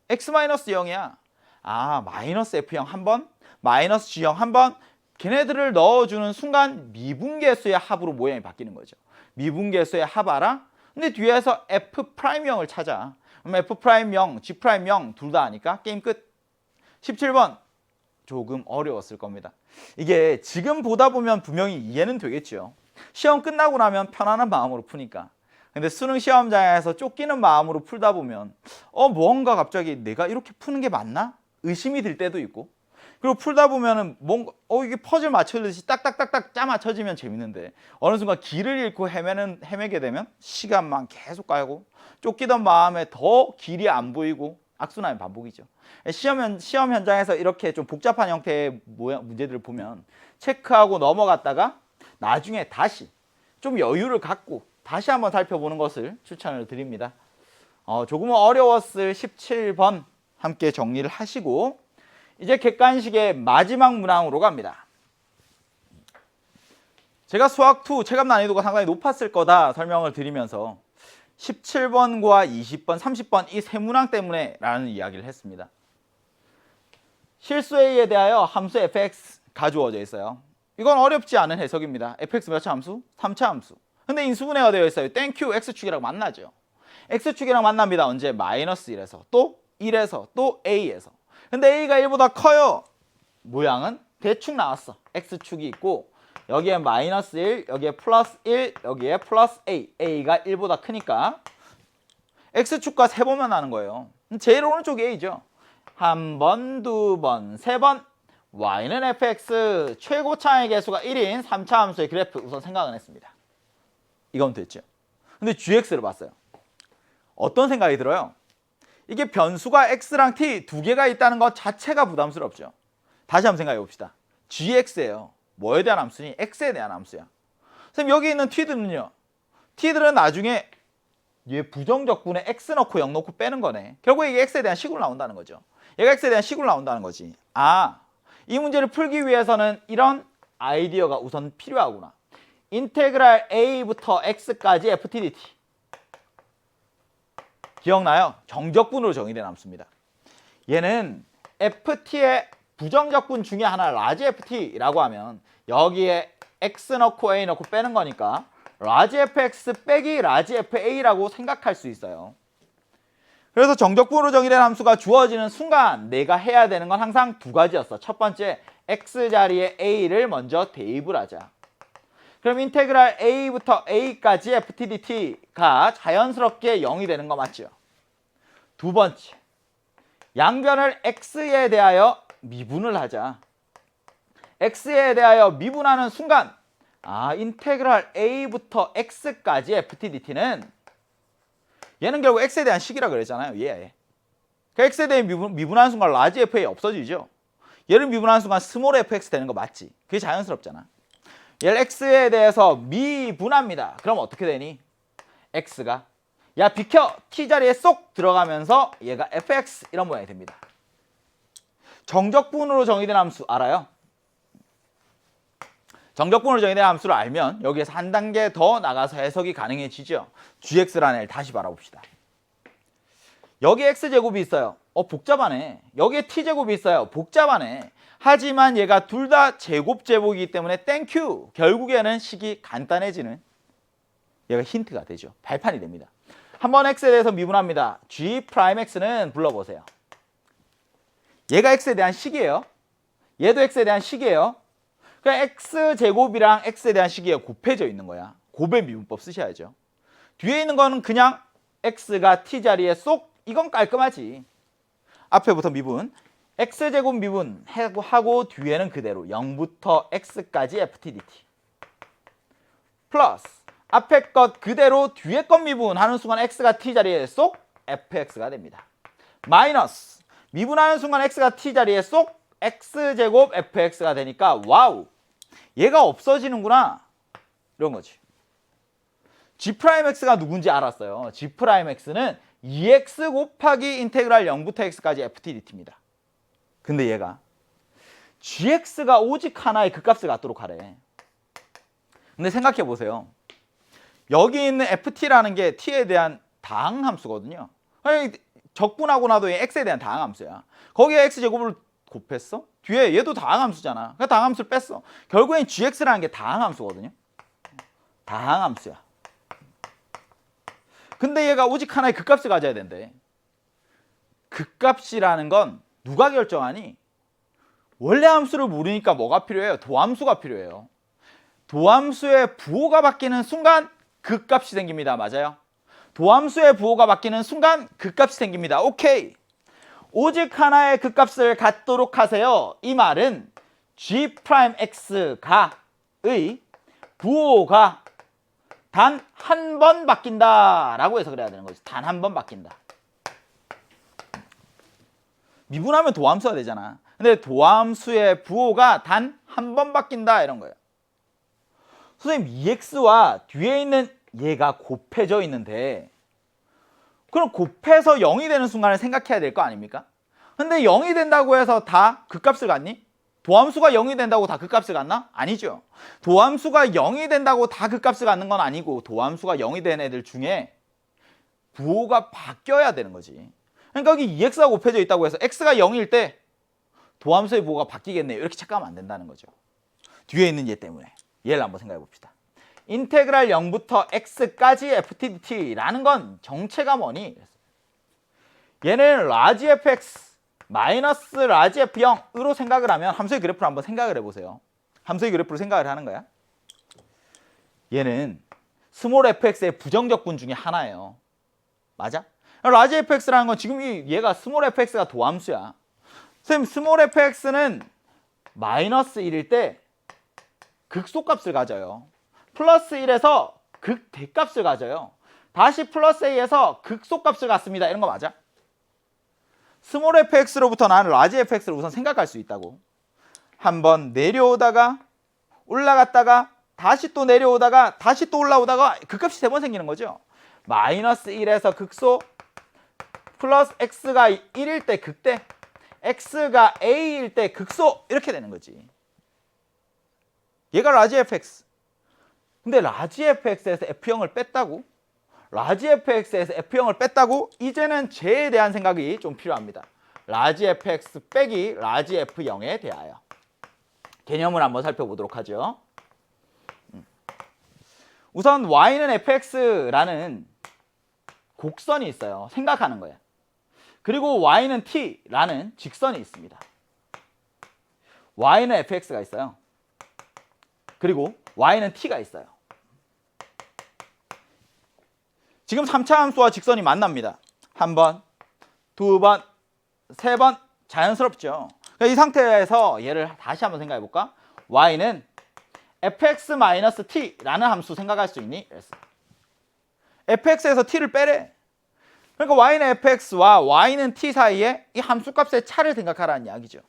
x-0이야. 아, 마이너스 f0 한 번, 마이너스 g0 한 번 걔네들을 넣어주는 순간 미분계수의 합으로 모양이 바뀌는 거죠. 미분계수의 합 알아? 근데 뒤에서 f'0을 찾아. 그럼 f'0, g'0 둘 다 아니까 게임 끝. 17번 조금 어려웠을 겁니다. 이게 지금 보다 보면 분명히 이해는 되겠죠. 시험 끝나고 나면 편안한 마음으로 푸니까. 근데 수능 시험장에서 쫓기는 마음으로 풀다 보면 뭔가 갑자기 내가 이렇게 푸는 게 맞나? 의심이 들 때도 있고 그리고 풀다 보면은 뭔가 이게 퍼즐 맞추듯이 딱딱딱딱 짜 맞춰지면 재밌는데 어느 순간 길을 잃고 헤매게 되면 시간만 계속 가고 쫓기던 마음에 더 길이 안 보이고 악순환의 반복이죠. 시험 현장에서 이렇게 좀 복잡한 형태의 문제들을 보면 체크하고 넘어갔다가 나중에 다시 좀 여유를 갖고 다시 한번 살펴보는 것을 추천을 드립니다. 조금은 어려웠을 17번 함께 정리를 하시고 이제 객관식의 마지막 문항으로 갑니다. 제가 수학2 체감 난이도가 상당히 높았을 거다 설명을 드리면서 17번과 20번, 30번 이 세 문항 때문에 라는 이야기를 했습니다. 실수 A에 대하여 함수 fx가 주어져 있어요. 이건 어렵지 않은 해석입니다. fx 몇 차 함수? 3차 함수. 근데 인수분해가 되어 있어요. 땡큐 x축이랑 만나죠. x축이랑 만납니다. 언제? 마이너스 1에서 또 1에서 또 a에서. 근데 a가 1보다 커요. 모양은 대충 나왔어. x축이 있고 여기에 마이너스 1, 여기에 플러스 1, 여기에 플러스 a. a가 1보다 크니까 x축과 3번만 나는 거예요. 제일 오른쪽이 a죠. 한 번, 두 번, 세 번. y는 fx 최고차의 개수가 1인 3차 함수의 그래프 우선 생각은 했습니다. 이건 됐죠. 근데 gx를 봤어요. 어떤 생각이 들어요? 이게 변수가 x랑 t 두 개가 있다는 것 자체가 부담스럽죠. 다시 한번 생각해 봅시다. gx예요. 뭐에 대한 함수니? x에 대한 함수야. 선생님 여기 있는 t들은요. t들은 나중에 얘 부정적분에 x 넣고 0 넣고 빼는 거네. 결국에 이게 x에 대한 식으로 나온다는 거죠. 얘가 x에 대한 식으로 나온다는 거지. 아, 이 문제를 풀기 위해서는 이런 아이디어가 우선 필요하구나. 인테그랄 a부터 x까지 ft dt. 기억나요? 정적분으로 정의된 함수입니다. 얘는 ft의 부정적분 중에 하나 라지 ft라고 하면 여기에 x 넣고 a 넣고 빼는 거니까 라지 fx 빼기 라지 fa라고 생각할 수 있어요. 그래서 정적분으로 정의된 함수가 주어지는 순간 내가 해야 되는 건 항상 두 가지였어. 첫 번째, x 자리에 a를 먼저 대입을 하자. 그럼 인테그랄 a부터 a까지 ft dt가 자연스럽게 0이 되는 거 맞죠? 두 번째, 양변을 x에 대하여 미분을 하자. x에 대하여 미분하는 순간 인테그랄 a부터 x까지 ft dt는 얘는 결국 x에 대한 식이라 그랬잖아요. 얘. 그 x에 대해 미분하는 순간 라지 fa 없어지죠. 얘를 미분하는 순간 스몰 fx 되는 거 맞지? 그게 자연스럽잖아. 얘를 x에 대해서 미분합니다. 그럼 어떻게 되니? x가 야 비켜! t 자리에 쏙 들어가면서 얘가 fx 이런 모양이 됩니다. 정적분으로 정의된 함수 알아요? 정적분으로 정의된 함수를 알면 여기에서 한 단계 더 나가서 해석이 가능해지죠. gx라는 애를 다시 바라봅시다. 여기에 x제곱이 있어요. 복잡하네. 여기에 t제곱이 있어요. 복잡하네. 하지만 얘가 둘 다 제곱제곱이기 때문에 땡큐. 결국에는 식이 간단해지는 얘가 힌트가 되죠. 발판이 됩니다. 한번 x에 대해서 미분합니다. g'x는 불러보세요. 얘가 x에 대한 식이에요. 얘도 x에 대한 식이에요. 그냥 x제곱이랑 x에 대한 식이 곱해져 있는 거야. 곱의 미분법 쓰셔야죠. 뒤에 있는 거는 그냥 x가 t 자리에 쏙 이건 깔끔하지. 앞에부터 미분 x제곱 미분 하고 뒤에는 그대로 0부터 x까지 ft dt 플러스 앞에 것 그대로 뒤에 것 미분하는 순간 x가 t 자리에 쏙 fx가 됩니다. 마이너스 미분하는 순간 x가 t 자리에 쏙 x제곱 fx가 되니까 와우 얘가 없어지는구나 이런 거지. g'x가 누군지 알았어요. g'x는 2x 곱하기 인테그랄 0부터 x까지 ft dt입니다. 근데 얘가 gx가 오직 하나의 극값을 갖도록 하래. 근데 생각해 보세요. 여기 있는 ft라는 게 t에 대한 다항함수거든요. 적분하고 나도 x에 대한 다항함수야. 거기에 x제곱을 곱했어? 뒤에 얘도 다항함수잖아. 그 다항함수를 뺐어. 결국엔 gx라는 게 다항함수거든요. 다항함수야. 근데 얘가 오직 하나의 극값을 가져야 된대. 극값이라는 건 누가 결정하니? 원래 함수를 모르니까 뭐가 필요해요? 도함수가 필요해요. 도함수의 부호가 바뀌는 순간 극값이 생깁니다. 맞아요? 도함수의 부호가 바뀌는 순간 극값이 생깁니다. 오케이. 오직 하나의 극값을 갖도록 하세요. 이 말은 g'x가의 부호가 단 한 번 바뀐다 라고 해석을 해야 되는 거지. 단 한 번 바뀐다. 미분하면 도함수가 되잖아. 근데 도함수의 부호가 단 한 번 바뀐다 이런 거예요. 선생님 2x와 뒤에 있는 얘가 곱해져 있는데 그럼 곱해서 0이 되는 순간을 생각해야 될 거 아닙니까? 근데 0이 된다고 해서 다 극값을 갖니? 도함수가 0이 된다고 다 극값을 갖나? 아니죠. 도함수가 0이 된다고 다 극값을 갖는 건 아니고 도함수가 0이 된 애들 중에 부호가 바뀌어야 되는 거지. 그러니까 여기 2x가 곱해져 있다고 해서 x가 0일 때 도함수의 부호가 바뀌겠네요. 이렇게 착각하면 안 된다는 거죠. 뒤에 있는 얘 때문에. 얘를 한번 생각해 봅시다. 인테그랄 0부터 x까지 ftdt라는 건 정체가 뭐니? 얘는 라지 fx 마이너스 라지 f0으로 생각을 하면 함수의 그래프를 한번 생각을 해보세요. 함수의 그래프로 생각을 하는 거야. 얘는 스몰 fx의 부정적분 중에 하나예요. 맞아? 라지 fx라는 건 지금 얘가 스몰 fx가 도함수야. 선생님, 스몰 fx는 마이너스 1일 때 극소값을 가져요. 플러스 1에서 극대값을 가져요. 다시 플러스 a에서 극소값을 갖습니다. 이런 거 맞아? 스몰 fx로부터 나는 라지 fx를 우선 생각할 수 있다고. 한번 내려오다가 올라갔다가 다시 또 내려오다가 다시 또 올라오다가 극값이 3번 생기는 거죠. 마이너스 1에서 극소 플러스 x가 1일 때 극대 x가 a일 때 극소 이렇게 되는 거지. 얘가 라지 fx. 근데 라지 fx에서 f0을 뺐다고? 라지 fx에서 f0을 뺐다고? 이제는 쟤에 대한 생각이 좀 필요합니다. 라지 fx 빼기 라지 f0에 대하여. 개념을 한번 살펴보도록 하죠. 우선 y는 fx라는 곡선이 있어요. 생각하는 거야. 그리고 y는 t라는 직선이 있습니다. y는 fx가 있어요. 그리고 y는 t가 있어요. 지금 3차 함수와 직선이 만납니다. 한 번, 두 번, 세 번. 자연스럽죠. 이 상태에서 얘를 다시 한번 생각해 볼까? y는 fx-t라는 함수 생각할 수 있니? fx에서 t를 빼래. 그러니까 y는 fx와 y는 t 사이에 이 함수값의 차를 생각하라는 이야기죠.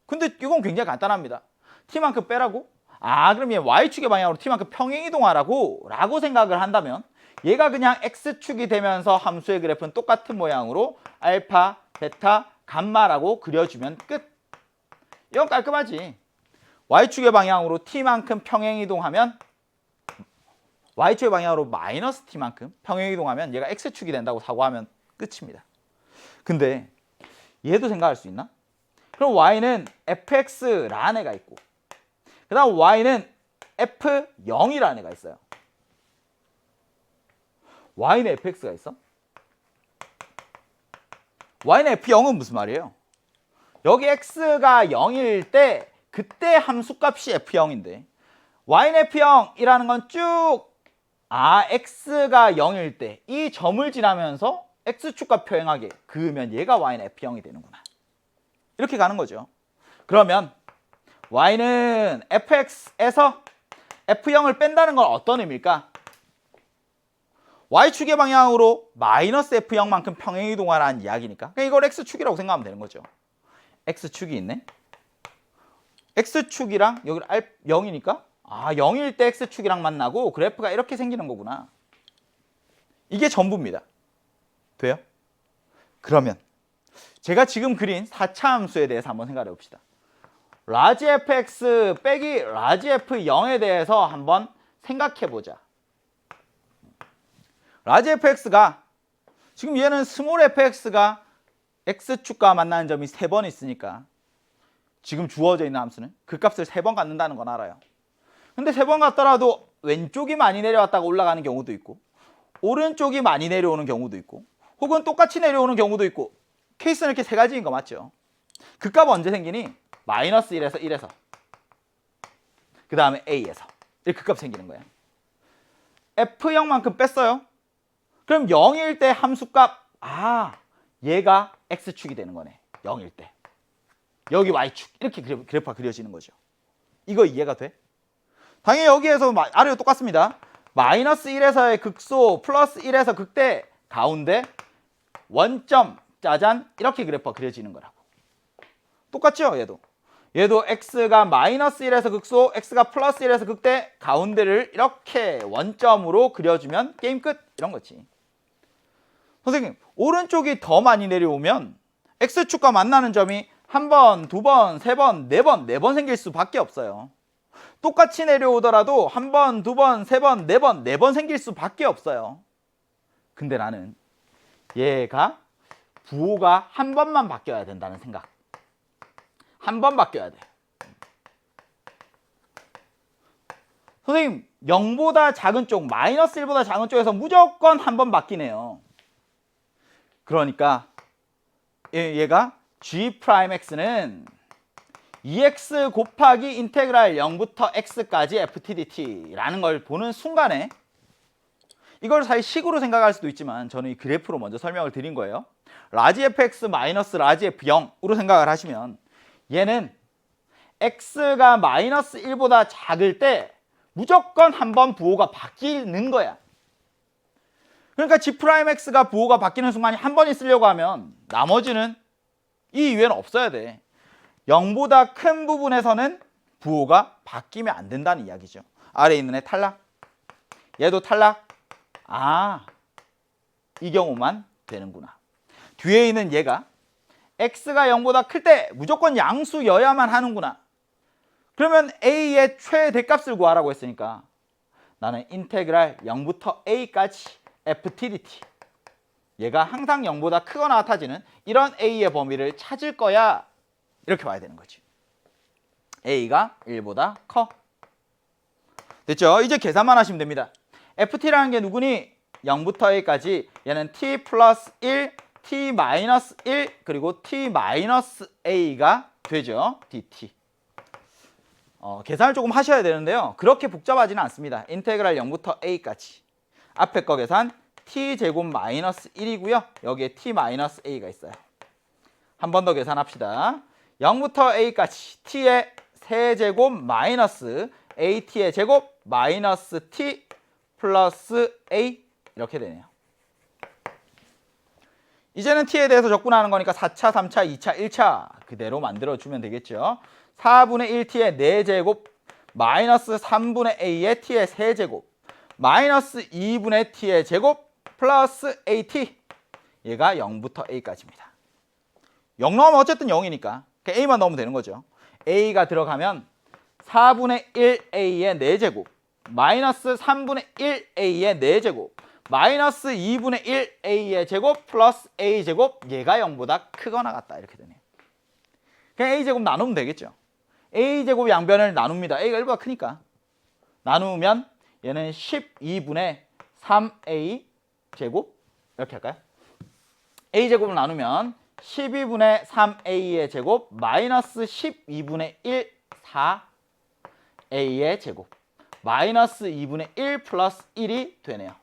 근데 이건 굉장히 간단합니다. t만큼 빼라고? 그럼 얘 y축의 방향으로 t만큼 평행이동하라고 라고 생각을 한다면 얘가 그냥 x축이 되면서 함수의 그래프는 똑같은 모양으로 알파, 베타, 감마라고 그려주면 끝. 이건 깔끔하지. y축의 방향으로 t만큼 평행이동하면 y축의 방향으로 마이너스 t만큼 평행이동하면 얘가 x축이 된다고 사고하면 끝입니다. 근데 얘도 생각할 수 있나? 그럼 y는 fx라는 애가 있고 그 다음 y는 f0이라는 애가 있어요. y는 fx가 있어? y는 f0은 무슨 말이에요? 여기 x가 0일 때 그때 함수값이 f0인데 y는 f0이라는 건 쭉 x가 0일 때 이 점을 지나면서 x축과 평행하게 그으면 얘가 y는 f0이 되는구나. 이렇게 가는 거죠. 그러면 y는 fx에서 f0을 뺀다는 건 어떤 의미일까? y축의 방향으로 마이너스 f0만큼 평행이동하라는 이야기니까 그러니까 이걸 x축이라고 생각하면 되는 거죠. x축이 있네. x축이랑 여기 0이니까 0일 때 x축이랑 만나고 그래프가 이렇게 생기는 거구나. 이게 전부입니다. 돼요? 그러면 제가 지금 그린 4차 함수에 대해서 한번 생각해 봅시다. 라지 fx 빼기 라지 f0에 대해서 한번 생각해 보자. 라지 fx가 지금 얘는 스몰 fx가 x축과 만나는 점이 3번 있으니까 지금 주어져 있는 함수는 그 값을 3번 갖는다는 건 알아요. 근데 3번 갖더라도 왼쪽이 많이 내려왔다가 올라가는 경우도 있고 오른쪽이 많이 내려오는 경우도 있고 혹은 똑같이 내려오는 경우도 있고 케이스는 이렇게 3가지인 거 맞죠? 그 값 언제 생기니? 마이너스 1에서 1에서 그 다음에 a에서 이렇게 그 값 생기는 거야. f0만큼 뺐어요. 그럼 0일 때 함수값 얘가 x축이 되는 거네. 0일 때 여기 y축 이렇게 그래프가 그려지는 거죠. 이거 이해가 돼? 당연히 여기에서 아래로 똑같습니다. 마이너스 1에서의 극소 플러스 1에서 극대 가운데 원점 짜잔 이렇게 그래프가 그려지는 거라고. 똑같죠? 얘도 x가 마이너스 1에서 극소 x가 플러스 1에서 극대 가운데를 이렇게 원점으로 그려주면 게임 끝 이런 거지. 선생님 오른쪽이 더 많이 내려오면 x축과 만나는 점이 한 번, 두 번, 세 번, 네 번 생길 수밖에 없어요. 똑같이 내려오더라도 한 번, 두 번, 세 번, 네 번 생길 수밖에 없어요. 근데 나는 얘가 부호가 한 번만 바뀌어야 된다는 생각. 한 번 바뀌어야 돼. 선생님, 0보다 작은 쪽, 마이너스 1보다 작은 쪽에서 무조건 한 번 바뀌네요. 그러니까 얘가 G'X는 2x 곱하기 인테그랄 0부터 x까지 ftdt라는 걸 보는 순간에 이걸 사실 식으로 생각할 수도 있지만 저는 이 그래프로 먼저 설명을 드린 거예요. 라지 fx 마이너스 라지 f0으로 생각을 하시면 얘는 x가 마이너스 1보다 작을 때 무조건 한 번 부호가 바뀌는 거야. 그러니까 G'X가 부호가 바뀌는 순간이 한 번 있으려고 하면 나머지는 이 이외에는 없어야 돼. 0보다 큰 부분에서는 부호가 바뀌면 안 된다는 이야기죠. 아래에 있는 애 탈락. 얘도 탈락. 아, 이 경우만 되는구나. 뒤에 있는 얘가 x가 0보다 클 때 무조건 양수여야만 하는구나. 그러면 a의 최대값을 구하라고 했으니까 나는 인테그랄 0부터 a까지 ftdt 얘가 항상 0보다 크거나 같아지는 이런 a의 범위를 찾을 거야. 이렇게 봐야 되는 거지. a가 1보다 커. 됐죠? 이제 계산만 하시면 됩니다. ft라는 게 누구니? 0부터 a까지 얘는 t 플러스 1, t 마이너스 1 그리고 t 마이너스 a가 되죠. dt. 계산을 조금 하셔야 되는데요. 그렇게 복잡하지는 않습니다. 인테그랄 0부터 a까지. 앞에 거 계산 t제곱 마이너스 1이고요. 여기에 t 마이너스 a가 있어요. 한 번 더 계산합시다. 0부터 a까지 t의 세제곱 마이너스 at의 제곱 마이너스 t 플러스 a 이렇게 되네요. 이제는 t에 대해서 접근하는 거니까 4차, 3차, 2차, 1차 그대로 만들어주면 되겠죠. 4분의 1t의 4제곱 마이너스 3분의 a의 t의 세제곱 마이너스 2분의 t의 제곱 플러스 at 얘가 0부터 a까지입니다. 0 넣으면 어쨌든 0이니까 a만 넣으면 되는 거죠. a가 들어가면 4분의 1a의 4제곱 마이너스 3분의 1a의 4제곱 마이너스 2분의 1a의 제곱 플러스 a제곱 얘가 0보다 크거나 같다 이렇게 되네요. 그냥 a제곱 나누면 되겠죠. a제곱 양변을 나눕니다. a가 1보다 크니까 나누면 얘는 12분의 3a 제곱 이렇게 할까요? a제곱을 나누면 12분의 3a의 제곱 마이너스 12분의 1 4a의 제곱 마이너스 2분의 1 플러스 1이 되네요.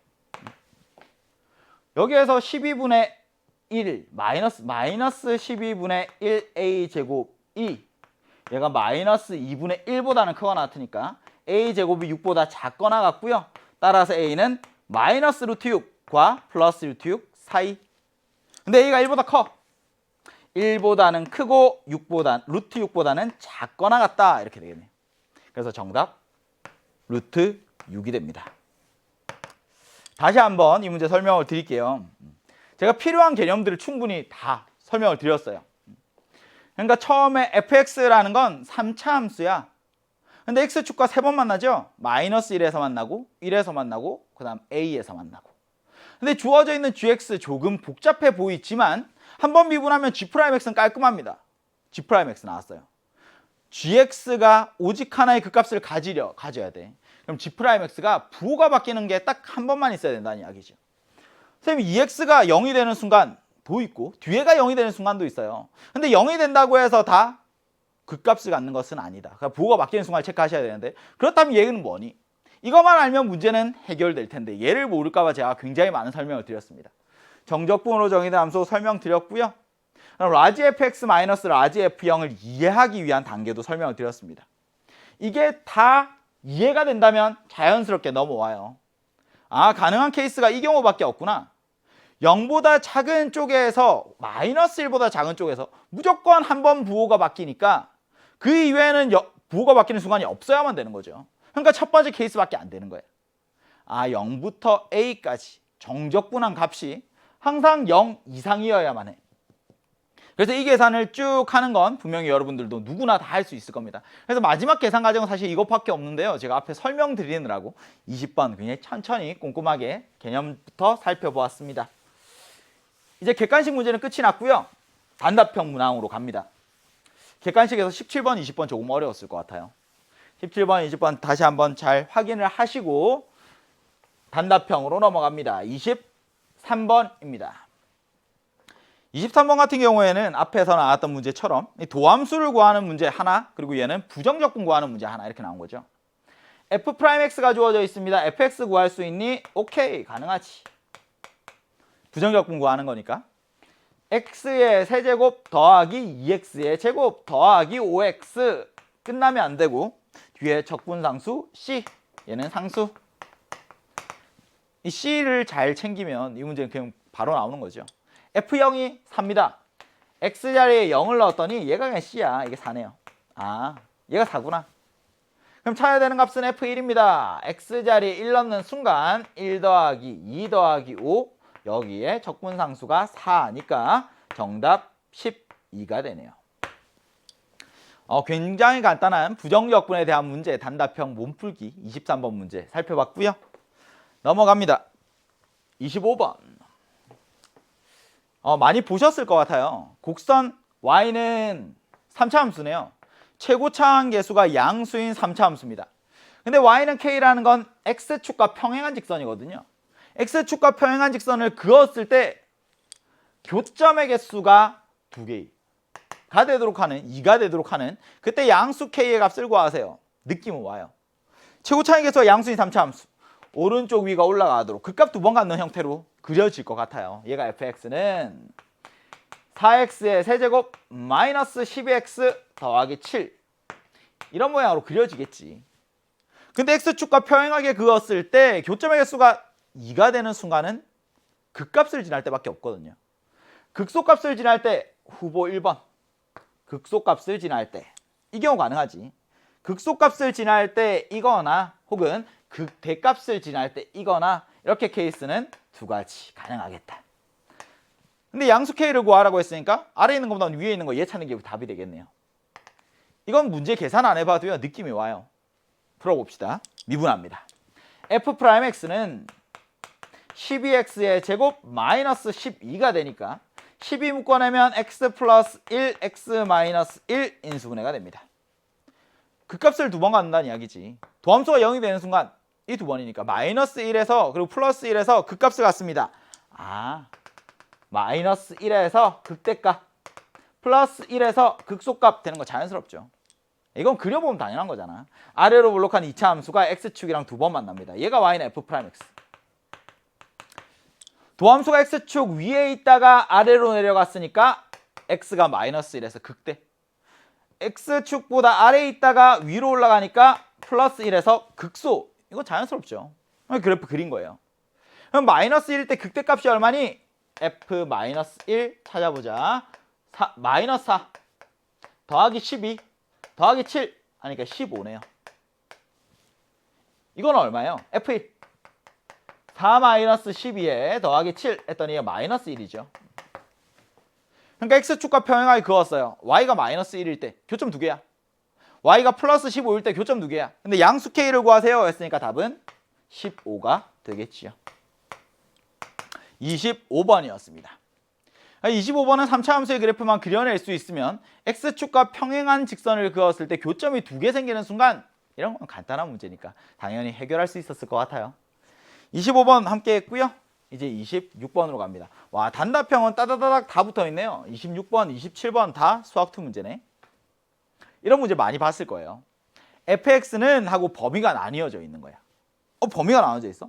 여기에서 12분의 1 마이너스 12분의 1a 제곱이 얘가 마이너스 2분의 1보다는 크거나 같으니까 a 제곱이 6보다 작거나 같고요. 따라서 a는 마이너스 루트 6과 플러스 루트 6 사이. 근데 a가 1보다 커. 1보다는 크고 6보다 루트 6보다는 작거나 같다 이렇게 되겠네요. 그래서 정답 루트 6이 됩니다. 다시 한번 이 문제 설명을 드릴게요. 제가 필요한 개념들을 충분히 다 설명을 드렸어요. 그러니까 처음에 fx라는 건 3차 함수야. 근데 x축과 3번 만나죠? 마이너스 1에서 만나고 1에서 만나고 그 다음 a에서 만나고. 근데 주어져 있는 gx 조금 복잡해 보이지만 한번 미분하면 g'x는 깔끔합니다. g'x 나왔어요. gx가 오직 하나의 그 값을 가져야 돼. 그럼 g'x가 부호가 바뀌는 게 딱 한 번만 있어야 된다는 이야기죠. 선생님 2x가 0이 되는 순간도 있고 뒤에가 0이 되는 순간도 있어요. 근데 0이 된다고 해서 다 그 값을 갖는 것은 아니다. 그러니까 부호가 바뀌는 순간을 체크하셔야 되는데 그렇다면 얘는 뭐니? 이것만 알면 문제는 해결될 텐데 얘를 모를까 봐 제가 굉장히 많은 설명을 드렸습니다. 정적분으로 정의된 함수 설명드렸고요. 그럼 라지 fx 마이너스 라지 f0을 이해하기 위한 단계도 설명을 드렸습니다. 이게 다 이해가 된다면 자연스럽게 넘어와요. 아, 가능한 케이스가 이 경우밖에 없구나. 0보다 작은 쪽에서 마이너스 1보다 작은 쪽에서 무조건 한 번 부호가 바뀌니까 그 이외에는 부호가 바뀌는 순간이 없어야만 되는 거죠. 그러니까 첫 번째 케이스밖에 안 되는 거예요. 아, 0부터 a까지 정적분한 값이 항상 0 이상이어야만 해. 그래서 이 계산을 쭉 하는 건 분명히 여러분들도 누구나 다 할 수 있을 겁니다. 그래서 마지막 계산 과정은 사실 이것밖에 없는데요. 제가 앞에 설명드리느라고 20번 굉장히 천천히 꼼꼼하게 개념부터 살펴보았습니다. 이제 객관식 문제는 끝이 났고요. 단답형 문항으로 갑니다. 객관식에서 17번, 20번 조금 어려웠을 것 같아요. 17번, 20번 다시 한번 잘 확인을 하시고 단답형으로 넘어갑니다. 23번입니다. 23번 같은 경우에는 앞에서 나왔던 문제처럼 도함수를 구하는 문제 하나, 그리고 얘는 부정적분 구하는 문제 하나 이렇게 나온 거죠. f'x가 주어져 있습니다. fx 구할 수 있니? 오케이, 가능하지. 부정적분 구하는 거니까. x의 세제곱 더하기 2x의 제곱 더하기 5x 끝나면 안 되고 뒤에 적분상수 c, 얘는 상수. 이 c를 잘 챙기면 이 문제는 그냥 바로 나오는 거죠. F0이 4입니다. X자리에 0을 넣었더니 얘가 그냥 C야. 이게 4네요. 아, 얘가 4구나. 그럼 찾아야 되는 값은 F1입니다. X자리에 1 넣는 순간 1 더하기 2 더하기 5 여기에 적분상수가 4니까 정답 12가 되네요. 굉장히 간단한 부정적분에 대한 문제 단답형 몸풀기 23번 문제 살펴봤고요. 넘어갑니다. 25번. 많이 보셨을 것 같아요. 곡선 y는 3차 함수네요. 최고차항 계수가 양수인 3차 함수입니다. 근데 y는 k라는 건 x축과 평행한 직선이거든요. x축과 평행한 직선을 그었을 때 교점의 개수가 2개가 되도록 하는, 2가 되도록 하는 그때 양수 k의 값을 구하세요. 느낌은 와요. 최고차항 계수가 양수인 3차 함수. 오른쪽 위가 올라가도록 극값 2번 갖는 형태로 그려질 것 같아요. 얘가 fx는 4x의 세제곱 마이너스 12x 더하기 7 이런 모양으로 그려지겠지. 근데 x축과 평행하게 그었을 때 교점의 개수가 2가 되는 순간은 극값을 지날 때밖에 없거든요. 극소값을 지날 때 후보 1번. 극소값을 지날 때 이 경우 가능하지. 극소값을 지날 때 이거나 혹은 극대값을 지날 때 이거나 이렇게 케이스는 두 가지 가능하겠다. 근데 양수 K를 구하라고 했으니까 아래에 있는 것보다 위에 있는 거 얘 찾는 게 답이 되겠네요. 이건 문제 계산 안 해봐도요 느낌이 와요. 풀어봅시다. 미분합니다. f'x는 12x의 제곱 마이너스 12가 되니까 12 묶어내면 x 플러스 1 x 마이너스 1 인수분해가 됩니다. 극값을 2번 갖는다는 이야기지. 도함수가 0이 되는 순간 이 2번이니까 마이너스 1에서 그리고 플러스 1에서 극값을 갖습니다. 아, 마이너스 1에서 극대값 플러스 1에서 극소값 되는 거 자연스럽죠. 이건 그려보면 당연한 거잖아. 아래로 블록한 2차 함수가 x축이랑 2번 만납니다. 얘가 y는 f'x. 도함수가 x축 위에 있다가 아래로 내려갔으니까 x가 마이너스 1에서 극대. x축보다 아래에 있다가 위로 올라가니까 플러스 1에서 극소. 이거 자연스럽죠. 그래프 그린 거예요. 그럼 마이너스 1일 때 극대값이 얼마니? f-1 찾아보자. 마이너스 4 더하기 12 더하기 7 하니까 15네요. 이건 얼마예요? f1 4 마이너스 12에 더하기 7 했더니 이게 마이너스 1이죠. 그러니까 x축과 평행하게 그었어요. y가 마이너스 1일 때 교점 2개야. y가 플러스 15일 때 교점 2개야. 근데 양수 k를 구하세요 했으니까 답은 15가 되겠지요. 25번이었습니다. 25번은 3차 함수의 그래프만 그려낼 수 있으면 x축과 평행한 직선을 그었을 때 교점이 2개 생기는 순간 이런 건 간단한 문제니까 당연히 해결할 수 있었을 것 같아요. 25번 함께 했고요. 이제 26번으로 갑니다. 와, 단답형은 따다다닥 다 붙어있네요. 26번, 27번 다 수학2 문제네. 이런 문제 많이 봤을 거예요. fx는 하고 범위가 나뉘어져 있는 거야. 범위가 나눠져 있어?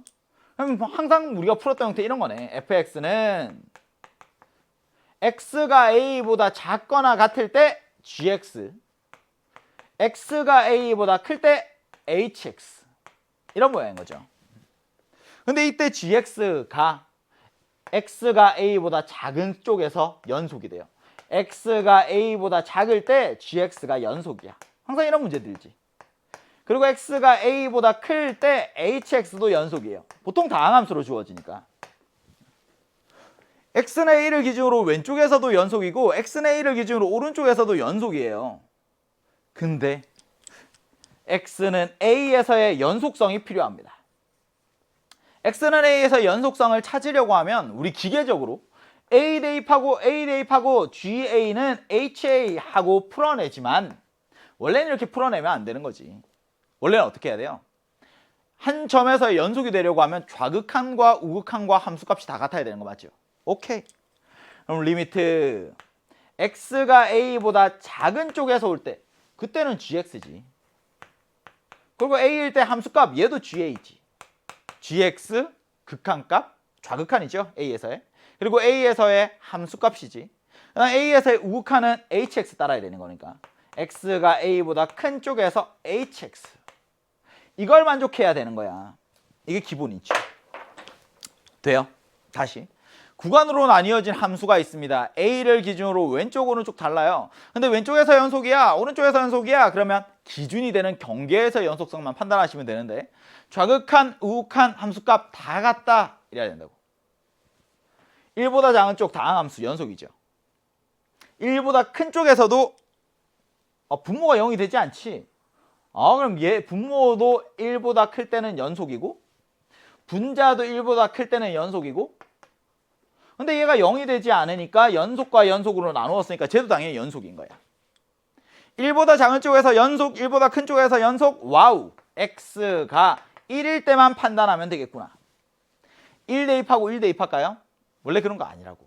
그럼 항상 우리가 풀었던 형태 이런 거네. fx는 x가 a보다 작거나 같을 때 gx, x가 a보다 클 때 hx 이런 모양인 거죠. 근데 이때 gx가 x가 a보다 작은 쪽에서 연속이 돼요. x가 a보다 작을 때 gx가 연속이야. 항상 이런 문제 들지. 그리고 x가 a보다 클 때 hx도 연속이에요. 보통 다항함수로 주어지니까. x는 a를 기준으로 왼쪽에서도 연속이고 x는 a를 기준으로 오른쪽에서도 연속이에요. 근데 x는 a에서의 연속성이 필요합니다. x는 a에서 연속성을 찾으려고 하면 우리 기계적으로 a 대입하고 ga는 ha 하고 풀어내지만 원래는 이렇게 풀어내면 안 되는 거지. 원래는 어떻게 해야 돼요? 한 점에서의 연속이 되려고 하면 좌극한과 우극한과 함수값이 다 같아야 되는 거 맞죠? 오케이. 그럼 리미트 x가 a보다 작은 쪽에서 올 때 그때는 gx지. 그리고 a일 때 함수값 얘도 ga지. gx 극한값 좌극한이죠. a에서의. 그리고 a에서의 함수값이지. a에서의 우극한은 hx 따라야 되는 거니까 x가 a보다 큰 쪽에서 hx. 이걸 만족해야 되는 거야. 이게 기본이지. 돼요? 다시. 구간으로 나뉘어진 함수가 있습니다. a를 기준으로 왼쪽 오른쪽 달라요. 근데 왼쪽에서 연속이야 오른쪽에서 연속이야 그러면 기준이 되는 경계에서 연속성만 판단하시면 되는데 좌극한 우극한 함수값 다 같다 이래야 된다고. 1보다 작은 쪽 다항함수 연속이죠. 1보다 큰 쪽에서도 분모가 0이 되지 않지. 그럼 얘 분모도 1보다 클 때는 연속이고 분자도 1보다 클 때는 연속이고 근데 얘가 0이 되지 않으니까 연속과 연속으로 나누었으니까 쟤도 당연히 연속인 거야. 1보다 작은 쪽에서 연속, 1보다 큰 쪽에서 연속. 와우. x가 1일 때만 판단하면 되겠구나. 1 대입하고 1 대입할까요? 원래 그런 거 아니라고.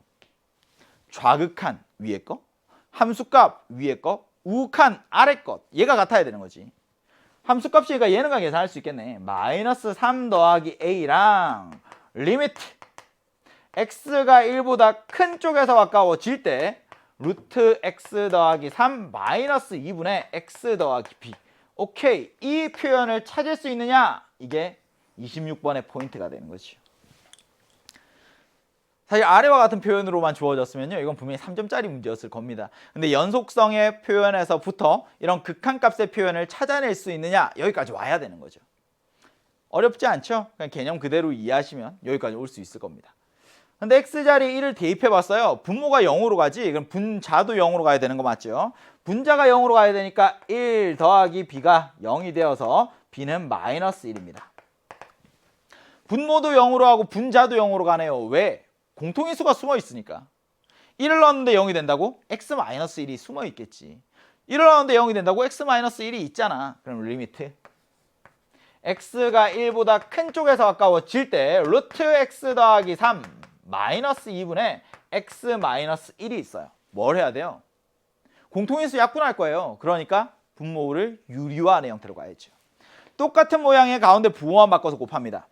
좌극한 위에 거, 함수값 위에 거, 우극한 아래 것. 얘가 같아야 되는 거지. 함수값이니까 얘는 가 계산할 수 있겠네. 마이너스 3 더하기 a랑 리미트 x가 1보다 큰 쪽에서 가까워질 때 루트 x 더하기 3 마이너스 2분의 x 더하기 b. 오케이. 이 표현을 찾을 수 있느냐? 이게 26번의 포인트가 되는 거죠. 사실 아래와 같은 표현으로만 주어졌으면요 이건 분명히 3점짜리 문제였을 겁니다. 근데 연속성의 표현에서부터 이런 극한값의 표현을 찾아낼 수 있느냐 여기까지 와야 되는 거죠. 어렵지 않죠? 그냥 개념 그대로 이해하시면 여기까지 올 수 있을 겁니다. 근데 x자리에 1을 대입해 봤어요. 분모가 0으로 가지. 그럼 분자도 0으로 가야 되는 거 맞죠? 분자가 0으로 가야 되니까 1 더하기 b가 0이 되어서 b는 마이너스 1입니다. 분모도 0으로 하고 분자도 0으로 가네요. 왜? 공통인수가 숨어 있으니까. 1을 넣었는데 0이 된다고? x-1이 숨어 있겠지. 1을 넣었는데 0이 된다고? x-1이 있잖아. 그럼 리미트 x가 1보다 큰 쪽에서 가까워질 때 루트 x 더하기 3 마이너스 2분의 x-1이 있어요. 뭘 해야 돼요? 공통인수 약분할 거예요. 그러니까 분모를 유리화하는 형태로 가야죠. 똑같은 모양의 가운데 부호만 바꿔서 곱합니다.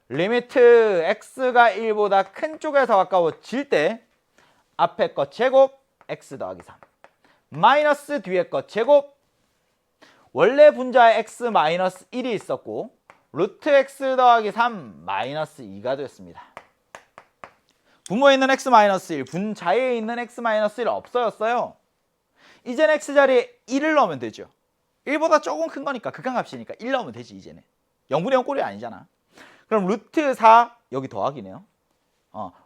리미트 x가 1보다 큰 쪽에서 가까워질 때 앞에 것 제곱 x 더하기 3 마이너스 뒤에 것 제곱 원래 분자에 x-1이 있었고 루트 x 더하기 3 마이너스 2가 됐습니다. 분모에 있는 x-1 분자에 있는 x-1 없어졌어요. 이제는 x자리에 1을 넣으면 되죠. 1보다 조금 큰 거니까 극한값이니까 1 넣으면 되지. 이제는 0분의 0 꼴이 아니잖아. 그럼 루트 4 여기 더하기네요.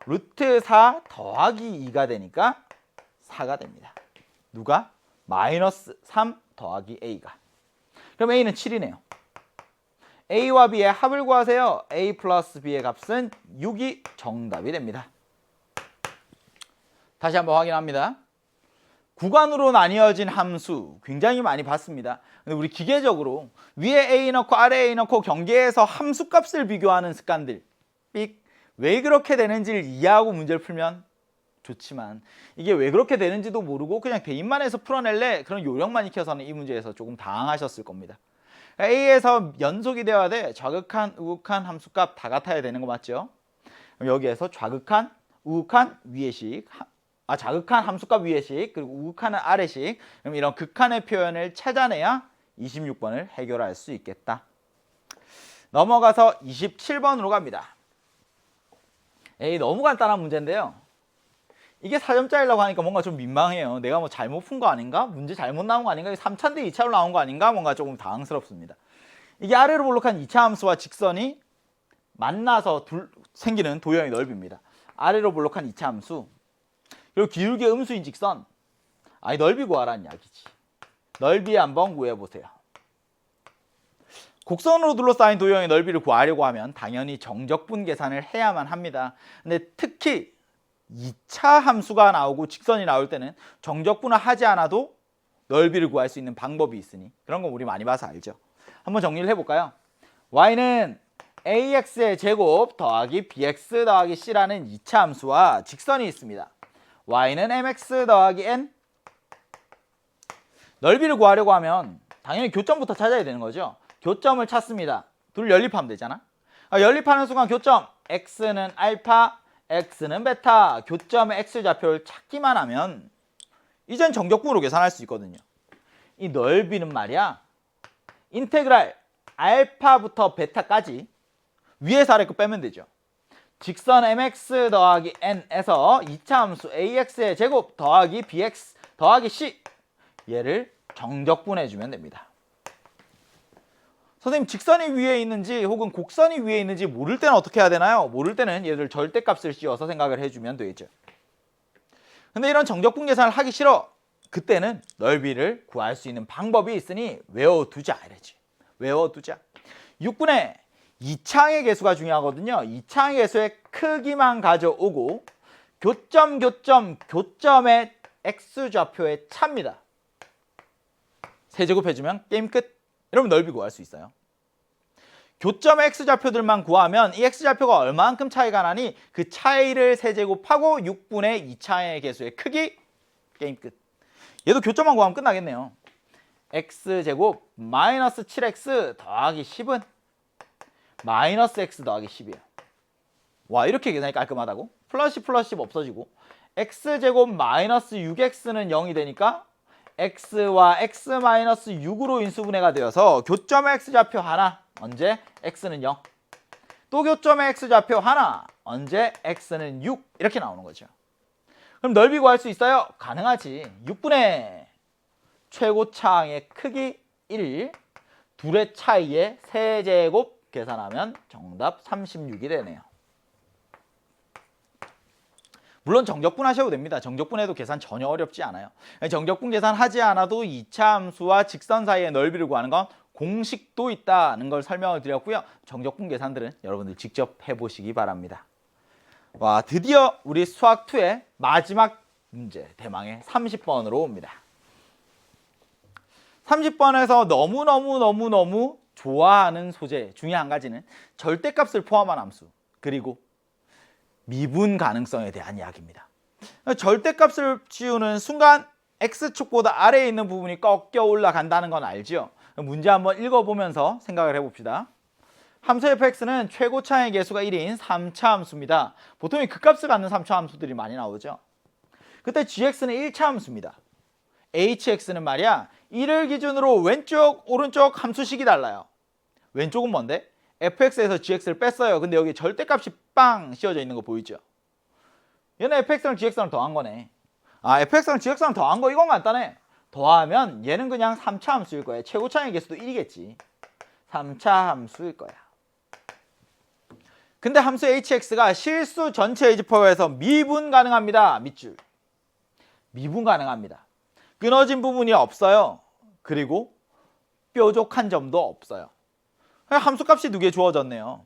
루트 4 더하기 2가 되니까 4가 됩니다. 누가? 마이너스 3 더하기 a가. 그럼 a는 7이네요. a와 b의 합을 구하세요. a 플러스 b의 값은 6이 정답이 됩니다. 다시 한번 확인합니다. 구간으로 나뉘어진 함수 굉장히 많이 봤습니다. 근데 우리 기계적으로 위에 a 넣고 아래에 a 넣고 경계에서 함수값을 비교하는 습관들 왜 그렇게 되는지를 이해하고 문제를 풀면 좋지만 이게 왜 그렇게 되는지도 모르고 그냥 대입만 해서 풀어낼래 그런 요령만 익혀서는 이 문제에서 조금 당황하셨을 겁니다. a에서 연속이 되어야 돼. 좌극한, 우극한 함수값 다 같아야 되는 거 맞죠? 그럼 여기에서 좌극한, 우극한 위에식 좌극한 함수값 위에식 그리고 우극한은 아래식 그럼 이런 극한의 표현을 찾아내야 26번을 해결할 수 있겠다. 넘어가서 27번으로 갑니다. 너무 간단한 문제인데요. 이게 4점짜리라고 하니까 뭔가 좀 민망해요. 내가 뭐 잘못 푼 거 아닌가? 문제 잘못 나온 거 아닌가? 3차인데 2차로 나온 거 아닌가? 뭔가 조금 당황스럽습니다. 이게 아래로 볼록한 2차 함수와 직선이 만나서 생기는 도형의 넓이입니다. 아래로 볼록한 2차 함수. 그리고 기울기 음수인 직선. 아니 넓이 구하라는 이야기지. 넓이 한번 구해보세요. 곡선으로 둘러싸인 도형의 넓이를 구하려고 하면 당연히 정적분 계산을 해야만 합니다. 근데 특히 2차 함수가 나오고 직선이 나올 때는 정적분을 하지 않아도 넓이를 구할 수 있는 방법이 있으니 그런 거 우리 많이 봐서 알죠. 한번 정리를 해볼까요? y는 ax의 제곱 더하기 bx 더하기 c라는 2차 함수와 직선이 있습니다. y는 mx 더하기 n. 넓이를 구하려고 하면 당연히 교점부터 찾아야 되는 거죠. 교점을 찾습니다. 둘 연립하면 되잖아. 연립하는 순간 교점 x는 알파, x는 베타, 교점의 x좌표를 찾기만 하면 이젠 정적분으로 계산할 수 있거든요. 이 넓이는 말이야 인테그랄 알파부터 베타까지 위에서 아래 거 빼면 되죠. 직선 mx 더하기 n에서 2차 함수 ax의 제곱 더하기 bx 더하기 c 얘를 정적분해주면 됩니다. 선생님 직선이 위에 있는지 혹은 곡선이 위에 있는지 모를 때는 어떻게 해야 되나요? 모를 때는 얘들 절대값을 씌워서 생각을 해주면 되죠. 근데 이런 정적분 계산을 하기 싫어. 그때는 넓이를 구할 수 있는 방법이 있으니 외워두자 이래지. 외워두자. 6분의 2차항의 개수가 중요하거든요. 2차항의 개수의 크기만 가져오고 교점의 x좌표의 차입니다. 세제곱해주면 게임 끝. 이러면 넓이 구할 수 있어요. 교점의 x좌표들만 구하면 이 x좌표가 얼마만큼 차이가 나니 그 차이를 세제곱하고 6분의 2차의 개수의 크기 게임 끝. 얘도 교점만 구하면 끝나겠네요. x제곱 마이너스 7x 더하기 10은 마이너스 x 더하기 10이에요. 와 이렇게 계산이 깔끔하다고? 플러스 10 없어지고 x제곱 마이너스 6x는 0이 되니까 x와 x 마이너스 6으로 인수분해가 되어서 교점의 x좌표 하나 언제 x는 0. 또 교점의 x좌표 하나 언제 x는 6 이렇게 나오는 거죠. 그럼 넓이 구할 수 있어요? 가능하지. 6분의 최고차항의 크기 1 둘의 차이의 세제곱 계산하면 정답 36이 되네요. 물론 정적분 하셔도 됩니다. 정적분해도 계산 전혀 어렵지 않아요. 정적분 계산하지 않아도 2차 함수와 직선 사이의 넓이를 구하는 건 공식도 있다는 걸 설명을 드렸고요. 정적분 계산들은 여러분들 직접 해보시기 바랍니다. 와 드디어 우리 수학2의 마지막 문제 대망의 30번으로 옵니다. 30번에서 너무너무 좋아하는 소재 중에 한 가지는 절대값을 포함한 함수 그리고 미분 가능성에 대한 이야기입니다. 절대값을 씌우는 순간 x축보다 아래에 있는 부분이 꺾여 올라간다는 건 알죠? 문제 한번 읽어보면서 생각을 해봅시다. 함수 fx는 최고차의 개수가 1인 3차 함수입니다. 보통 이 극값을 갖는 3차 함수들이 많이 나오죠. 그때 gx는 1차 함수입니다. hx는 말이야 1을 기준으로 왼쪽 오른쪽 함수식이 달라요. 왼쪽은 뭔데? fx에서 gx를 뺐어요. 근데 여기 절대값이 빵 씌워져 있는 거 보이죠? 얘는 fx랑 gx랑 더한 거네. 아 fx랑 gx랑 더한 거 이건 간단해. 더하면 얘는 그냥 3차 함수일 거야. 최고차의 개수도 1이겠지. 3차 함수일 거야. 근데 함수 hx가 실수 전체 해집합에서 미분 가능합니다. 밑줄. 미분 가능합니다. 끊어진 부분이 없어요. 그리고 뾰족한 점도 없어요. 함수값이 2개 주어졌네요.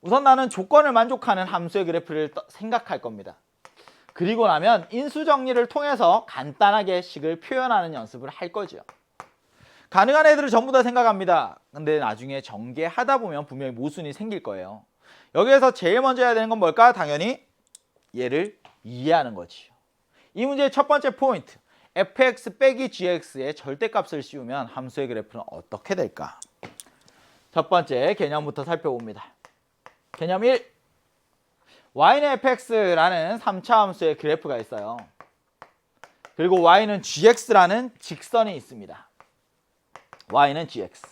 우선 나는 조건을 만족하는 함수의 그래프를 생각할 겁니다. 그리고 나면 인수 정리를 통해서 간단하게 식을 표현하는 연습을 할 거죠. 가능한 애들을 전부 다 생각합니다. 근데 나중에 전개하다 보면 분명히 모순이 생길 거예요. 여기에서 제일 먼저 해야 되는 건 뭘까? 당연히 얘를 이해하는 거지요. 이 문제의 첫 번째 포인트 fx 빼기 gx의 절대값을 씌우면 함수의 그래프는 어떻게 될까? 첫 번째 개념부터 살펴봅니다. 개념 1. y는 fx라는 3차 함수의 그래프가 있어요. 그리고 y는 gx라는 직선이 있습니다. y는 gx.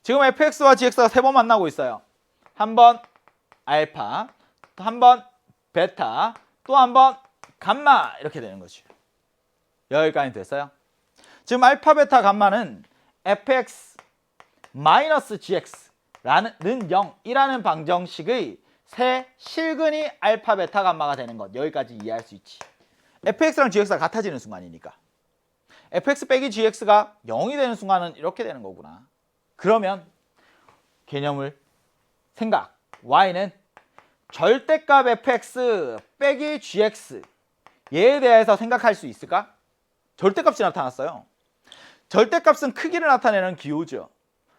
지금 fx와 gx가 3번 만나고 있어요. 한 번 알파, 또 한 번 베타, 또 한 번 감마 이렇게 되는 거죠. 여기까지 됐어요. 지금 알파, 베타, 감마는 fx 마이너스 gx라는 0이라는 방정식의 새 실근이 알파, 베타, 감마가 되는 것. 여기까지 이해할 수 있지. fx랑 gx가 같아지는 순간이니까. fx 빼기 gx가 0이 되는 순간은 이렇게 되는 거구나. 그러면 개념을 생각. y는 절대값 fx 빼기 gx 얘에 대해서 생각할 수 있을까? 절대값이 나타났어요. 절대값은 크기를 나타내는 기호죠.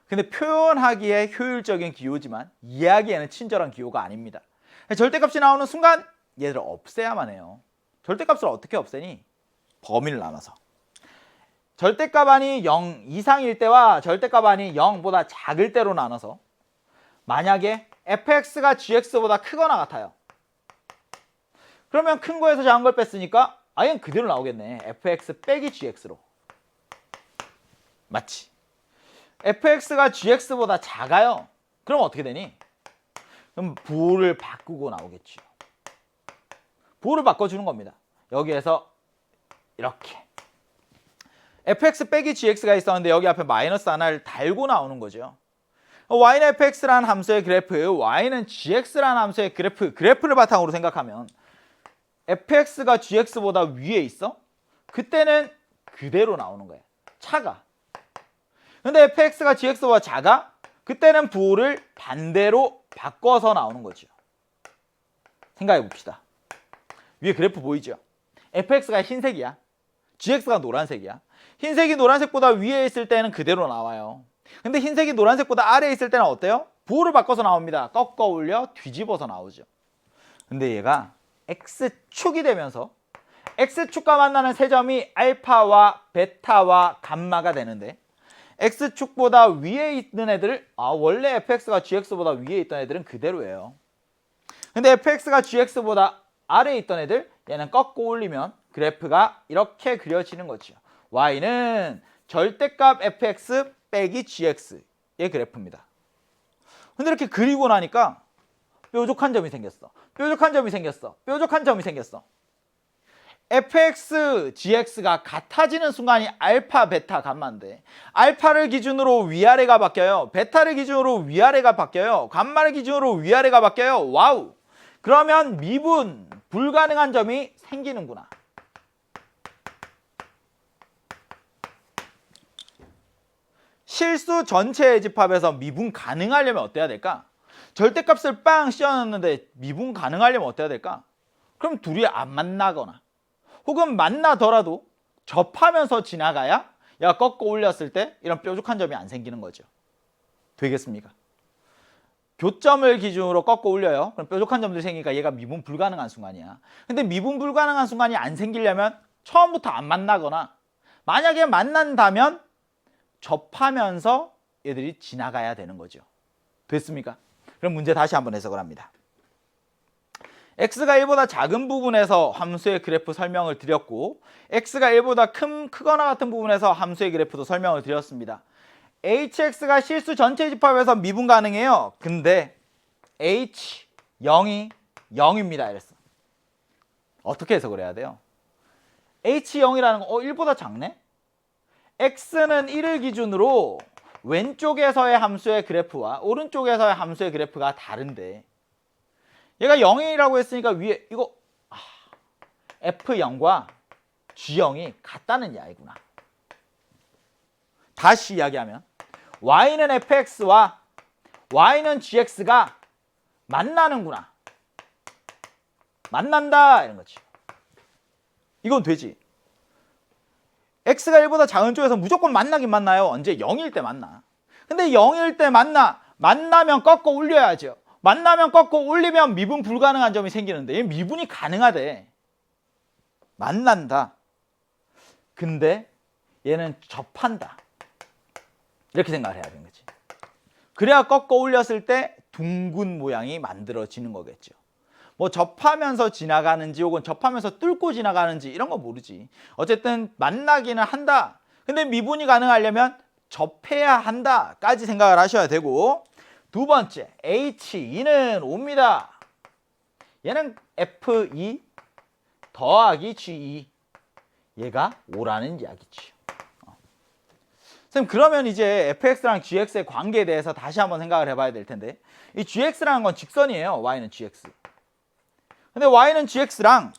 근데 표현하기에 효율적인 기호지만 이해하기에는 친절한 기호가 아닙니다. 절대값이 나오는 순간 얘들을 없애야만 해요. 절대값을 어떻게 없애니? 범위를 나눠서. 절대값 안이 0 이상일 때와 절대값 안이 0보다 작을 때로 나눠서 만약에 fx가 gx보다 크거나 같아요. 그러면 큰 거에서 작은 걸 뺐으니까 아예 그대로 나오겠네. fx 빼기 gx로. 맞지? fx가 gx보다 작아요. 그럼 어떻게 되니? 그럼 부호를 바꾸고 나오겠죠. 부호를 바꿔주는 겁니다. 여기에서 이렇게 fx 빼기 gx가 있었는데 여기 앞에 마이너스 하나를 달고 나오는 거죠. y는 fx라는 함수의 그래프, y는 gx라는 함수의 그래프를 바탕으로 생각하면 fx가 gx보다 위에 있어? 그때는 그대로 나오는 거예요. 차가. 근데 fx가 gx보다 작아? 그때는 부호를 반대로 바꿔서 나오는 거죠. 생각해 봅시다. 위에 그래프 보이죠? fx가 흰색이야. gx가 노란색이야. 흰색이 노란색보다 위에 있을 때는 그대로 나와요. 근데 흰색이 노란색보다 아래에 있을 때는 어때요? 부호를 바꿔서 나옵니다. 꺾어 올려 뒤집어서 나오죠. 근데 얘가 x축이 되면서 x축과 만나는 세 점이 알파와 베타와 감마가 되는데 x축보다 위에 있는 애들을 원래 fx가 gx보다 위에 있던 애들은 그대로예요. 근데 fx가 gx보다 아래에 있던 애들 얘는 꺾고 올리면 그래프가 이렇게 그려지는 거죠. y는 절대값 fx 빼기 gx의 그래프입니다. 근데 이렇게 그리고 나니까 뾰족한 점이 생겼어. 뾰족한 점이 생겼어. 뾰족한 점이 생겼어. fx, gx가 같아지는 순간이 알파, 베타, 감마인데 알파를 기준으로 위아래가 바뀌어요. 베타를 기준으로 위아래가 바뀌어요. 감마를 기준으로 위아래가 바뀌어요. 와우! 그러면 미분 불가능한 점이 생기는구나. 실수 전체의 집합에서 미분 가능하려면 어때야 될까? 절대값을 빵 씌워놨는데 미분 가능하려면 어때야 될까? 그럼 둘이 안 만나거나 혹은 만나더라도 접하면서 지나가야 얘가 꺾어 올렸을 때 이런 뾰족한 점이 안 생기는 거죠. 되겠습니까? 교점을 기준으로 꺾어 올려요. 그럼 뾰족한 점들이 생기니까 얘가 미분 불가능한 순간이야. 근데 미분 불가능한 순간이 안 생기려면 처음부터 안 만나거나 만약에 만난다면 접하면서 얘들이 지나가야 되는 거죠. 됐습니까? 그럼 문제 다시 한번 해석을 합니다. x가 1보다 작은 부분에서 함수의 그래프 설명을 드렸고 x가 1보다 크거나 같은 부분에서 함수의 그래프도 설명을 드렸습니다. hx가 실수 전체 집합에서 미분 가능해요. 근데 h 0이 0입니다. 이랬어. 어떻게 해석을 해야 돼요? h 0이라는 거 1보다 작네? x는 1을 기준으로 왼쪽에서의 함수의 그래프와 오른쪽에서의 함수의 그래프가 다른데 얘가 0이라고 했으니까 위에 이거 F0과 G0이 같다는 이야기구나. 다시 이야기하면 Y는 FX와 Y는 GX가 만나는구나. 만난다 이런 거지. 이건 되지. X가 1보다 작은 쪽에서 무조건 만나긴 만나요. 언제? 0일 때 만나. 근데 0일 때 만나면 꺾어 올려야죠. 만나면 꺾고 올리면 미분 불가능한 점이 생기는데 얘 미분이 가능하대. 만난다. 근데 얘는 접한다. 이렇게 생각을 해야 되는 거지. 그래야 꺾어 올렸을 때 둥근 모양이 만들어지는 거겠죠. 뭐 접하면서 지나가는지 혹은 접하면서 뚫고 지나가는지 이런 거 모르지. 어쨌든 만나기는 한다. 근데 미분이 가능하려면 접해야 한다까지 생각을 하셔야 되고 두 번째, H2는 5입니다. 얘는 F2 더하기 G2. 얘가 5라는 이야기지. 선생님 그러면 이제 fx랑 gx의 관계에 대해서 다시 한번 생각을 해봐야 될 텐데 이 gx라는 건 직선이에요. y는 gx. 근데 y는 gx랑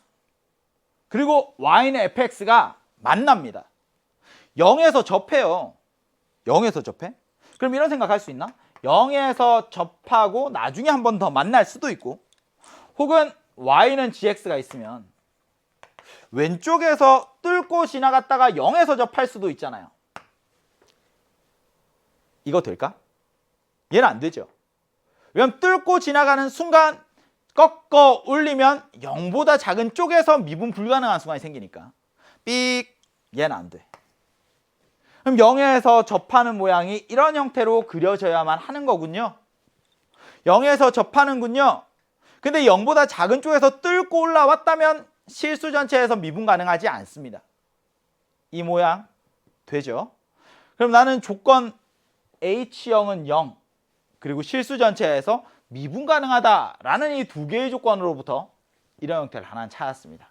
그리고 y는 fx가 만납니다. 0에서 접해요. 0에서 접해? 그럼 이런 생각할 수 있나? 0에서 접하고 나중에 한 번 더 만날 수도 있고 혹은 y는 gx가 있으면 왼쪽에서 뚫고 지나갔다가 0에서 접할 수도 있잖아요. 이거 될까? 얘는 안 되죠. 왜냐면 뚫고 지나가는 순간 꺾어 올리면 0보다 작은 쪽에서 미분 불가능한 순간이 생기니까 삑 얘는 안 돼. 그럼 0에서 접하는 모양이 이런 형태로 그려져야만 하는 거군요. 0에서 접하는군요. 근데 0보다 작은 쪽에서 뚫고 올라왔다면 실수 전체에서 미분 가능하지 않습니다. 이 모양 되죠? 그럼 나는 조건 H형은 0 그리고 실수 전체에서 미분 가능하다라는 이 두 개의 조건으로부터 이런 형태를 하나 찾았습니다.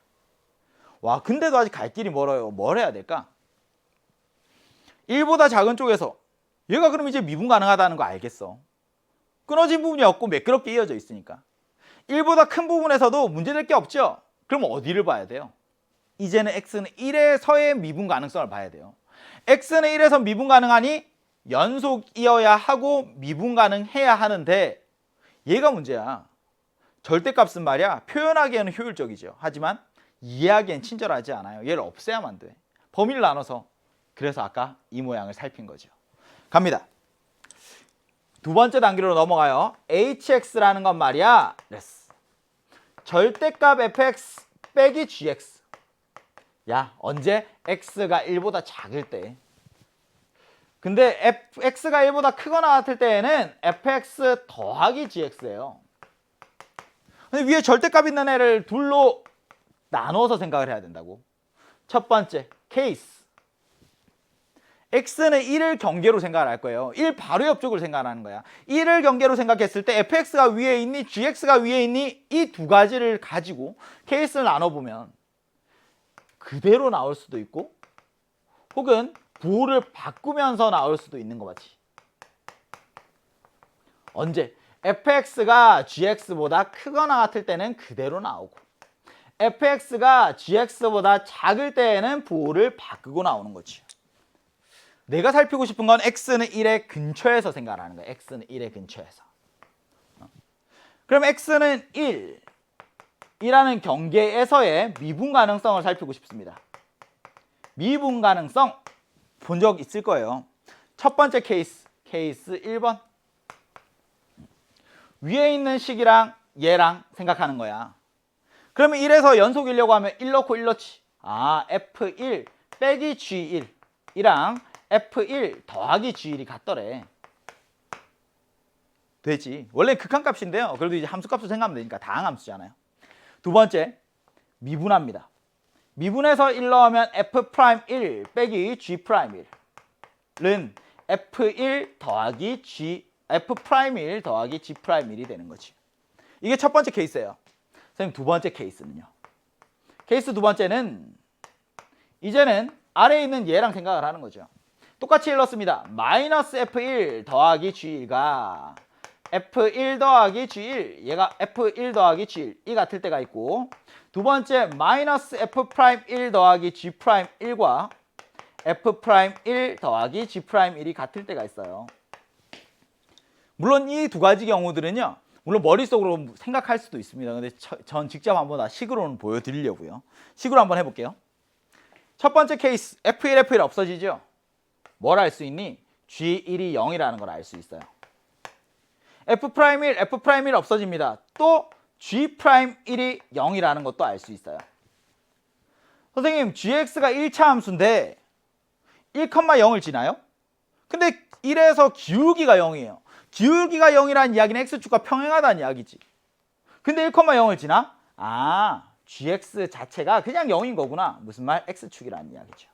와 근데도 아직 갈 길이 멀어요. 뭘 해야 될까? 1보다 작은 쪽에서 얘가 그럼 이제 미분 가능하다는 거 알겠어. 끊어진 부분이 없고 매끄럽게 이어져 있으니까 1보다 큰 부분에서도 문제될 게 없죠. 그럼 어디를 봐야 돼요? 이제는 x는 1에서의 미분 가능성을 봐야 돼요. x는 1에서 미분 가능하니 연속이어야 하고 미분 가능해야 하는데 얘가 문제야. 절대값은 말이야 표현하기에는 효율적이죠. 하지만 이해하기엔 친절하지 않아요. 얘를 없애야만 돼. 범위를 나눠서. 그래서 아까 이 모양을 살핀 거죠. 갑니다. 두 번째 단계로 넘어가요. hx라는 건 말이야 절대값 fx 빼기 gx. 야 언제? x가 1보다 작을 때. 근데 x가 1보다 크거나 같을 때에는 fx 더하기 gx예요. 근데 위에 절대값 있는 애를 둘로 나눠서 생각을 해야 된다고. 첫 번째 케이스. x는 1을 경계로 생각을 할 거예요. 1 바로 옆쪽을 생각하는 거야. 1을 경계로 생각했을 때 fx가 위에 있니 gx가 위에 있니 이 두 가지를 가지고 케이스를 나눠보면 그대로 나올 수도 있고 혹은 부호를 바꾸면서 나올 수도 있는 거 맞지? 언제? fx가 gx보다 크거나 같을 때는 그대로 나오고 fx가 gx보다 작을 때에는 부호를 바꾸고 나오는 거지. 내가 살피고 싶은 건 x는 1의 근처에서 생각하는 거야. x는 1의 근처에서. 그럼 x는 1이라는 경계에서의 미분 가능성을 살피고 싶습니다. 미분 가능성 본 적 있을 거예요. 첫 번째 케이스 1번. 위에 있는 식이랑 얘랑 생각하는 거야. 그러면 1에서 연속이려고 하면 1 넣고 1 넣지. 아, F1 빼기 G1이랑 F1 더하기 G1이 같더래. 되지. 원래 극한값인데요. 그래도 이제 함수값으로 생각하면 되니까 다항함수잖아요. 두 번째, 미분합니다. 미분해서 1 넣으면 F'1 빼기 G'1은 F1 더하기 F'1 더하기 G'1이 되는 거지. 이게 첫 번째 케이스예요. 선생님 두 번째 케이스는요. 케이스 두 번째는 이제는 아래에 있는 얘랑 생각을 하는 거죠. 똑같이 1 넣습니다. 마이너스 F1 더하기 G1가 F1 더하기 G1 얘가 F1 더하기 G1이 같을 때가 있고 두 번째 마이너스 F'1 더하기 G'1과 F'1 더하기 G'1이 같을 때가 있어요. 물론 이 두 가지 경우들은요. 물론 머릿속으로 생각할 수도 있습니다. 근데 전 직접 한번 다 식으로는 보여드리려고요. 식으로 한번 해볼게요. 첫 번째 케이스 F1, F1 없어지죠? 뭘 알 수 있니? G1이 0이라는 걸 알 수 있어요. F'1, F'1 없어집니다. 또 G'1이 0이라는 것도 알 수 있어요. 선생님, gx가 1차 함수인데 1,0을 지나요? 근데 1에서 기울기가 0이에요. 기울기가 0이라는 이야기는 x축과 평행하다는 이야기지. 근데 1,0을 지나? 아, gx 자체가 그냥 0인 거구나. 무슨 말? x축이라는 이야기죠.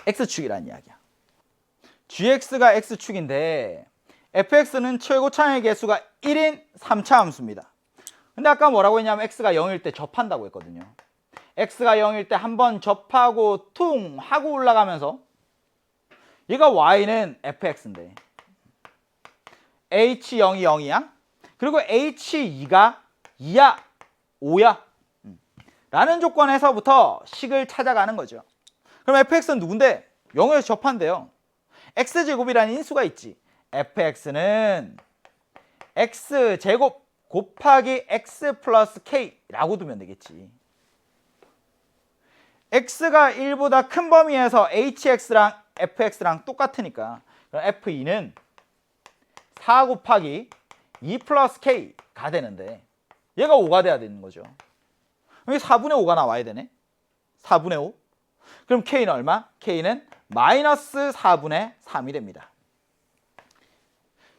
x축이라는 이야기야. gx가 x축인데 fx는 최고 차항의 개수가 1인 3차 함수입니다. 근데 아까 뭐라고 했냐면 x가 0일 때 접한다고 했거든요. x가 0일 때 한번 접하고 퉁 하고 올라가면서 얘가 y는 fx인데 h0이 0이야. 그리고 h2가 2야, 5야. 라는 조건에서부터 식을 찾아가는 거죠. 그럼 fx는 누군데? 0에서 접한대요. x제곱이라는 인수가 있지. fx는 x제곱 곱하기 x 플러스 k라고 두면 되겠지. x가 1보다 큰 범위에서 hx랑 fx랑 똑같으니까 그럼 f2는 4 곱하기 2 플러스 k가 되는데 얘가 5가 돼야 되는 거죠. 여기 4분의 5가 나와야 되네. 4분의 5. 그럼 k는 얼마? k는 마이너스 4분의 3이 됩니다.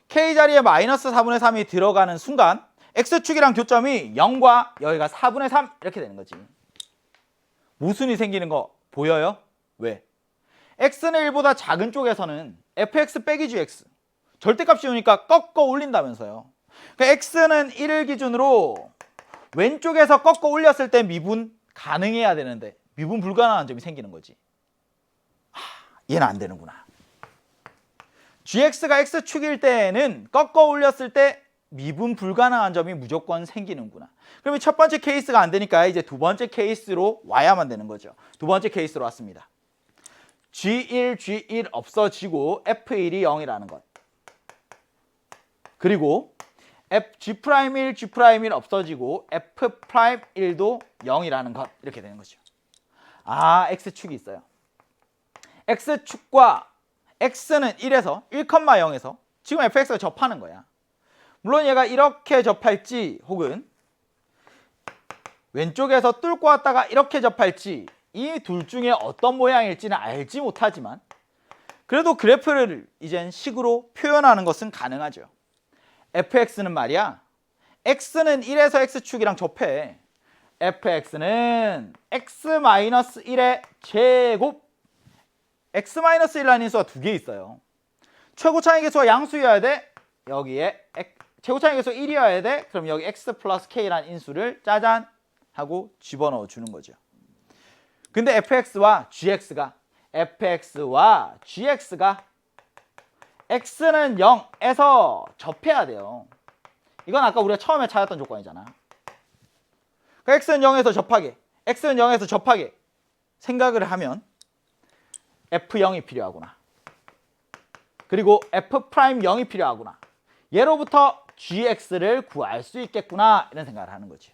k 자리에 마이너스 4분의 3이 들어가는 순간 x축이랑 교점이 0과 여기가 4분의 3 이렇게 되는 거지. 모순이 생기는 거 보여요? 왜? x는 1보다 작은 쪽에서는 fx 빼기 gx 절대값 씌우니까 꺾어 올린다면서요. 그러니까 x는 1을 기준으로 왼쪽에서 꺾어 올렸을 때 미분 가능해야 되는데 미분 불가능한 점이 생기는 거지. 얘는 안 되는구나. gx가 x축일 때에는 꺾어 올렸을 때 미분 불가능한 점이 무조건 생기는구나. 그러면 첫 번째 케이스가 안 되니까 이제 두 번째 케이스로 와야만 되는 거죠. 두 번째 케이스로 왔습니다. G1, G1 없어지고 F1이 0이라는 것. 그리고 G'1, G'1 없어지고 F'1도 0이라는 것. 이렇게 되는 거죠. 아, X축이 있어요. X축과 X는 1에서 1,0에서 지금 fx가 접하는 거야. 물론 얘가 이렇게 접할지 혹은 왼쪽에서 뚫고 왔다가 이렇게 접할지 이 둘 중에 어떤 모양일지는 알지 못하지만 그래도 그래프를 이젠 식으로 표현하는 것은 가능하죠. fx는 말이야. x는 1에서 x축이랑 접해. fx는 x-1의 제곱 x-1이라는 인수가 두 개 있어요. 최고 차이 계수가 양수여야 돼. 여기에 최고 차이 계수 1이어야 돼. 그럼 여기 x 플러스 k라는 인수를 짜잔 하고 집어넣어 주는 거죠. 근데 fx와 gx가 x는 0에서 접해야 돼요. 이건 아까 우리가 처음에 찾았던 조건이잖아. 그러니까 x는 0에서 접하게, x는 0에서 접하게 생각을 하면 f0이 필요하구나. 그리고 f'0이 필요하구나. 얘로부터 gx를 구할 수 있겠구나 이런 생각을 하는 거지.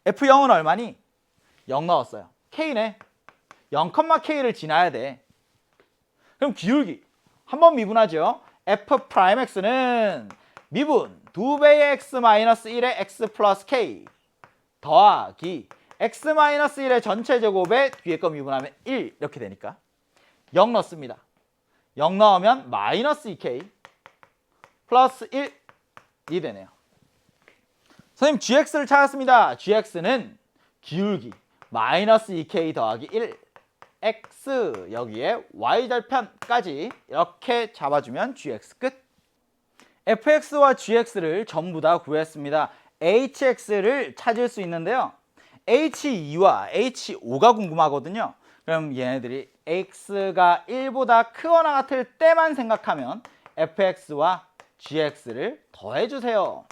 f0은 얼마니? 0 넣었어요. k네. 0,k를 지나야 돼. 그럼 기울기 한번 미분하죠. f'x는 미분 2배의 x-1의 x 플러스 k 더하기 x-1의 전체 제곱에 뒤에 거 미분하면 1 이렇게 되니까 0 넣습니다. 0 넣으면 마이너스 2k 플러스 1이 되네요. 선생님 gx를 찾았습니다. gx는 기울기 마이너스 2k 더하기 1 x 여기에 y절편까지 이렇게 잡아주면 gx 끝. fx와 gx를 전부 다 구했습니다. hx를 찾을 수 있는데요. h2와 h5가 궁금하거든요. 그럼 얘네들이 x가 1보다 크거나 같을 때만 생각하면 fx와 gx를 더해주세요.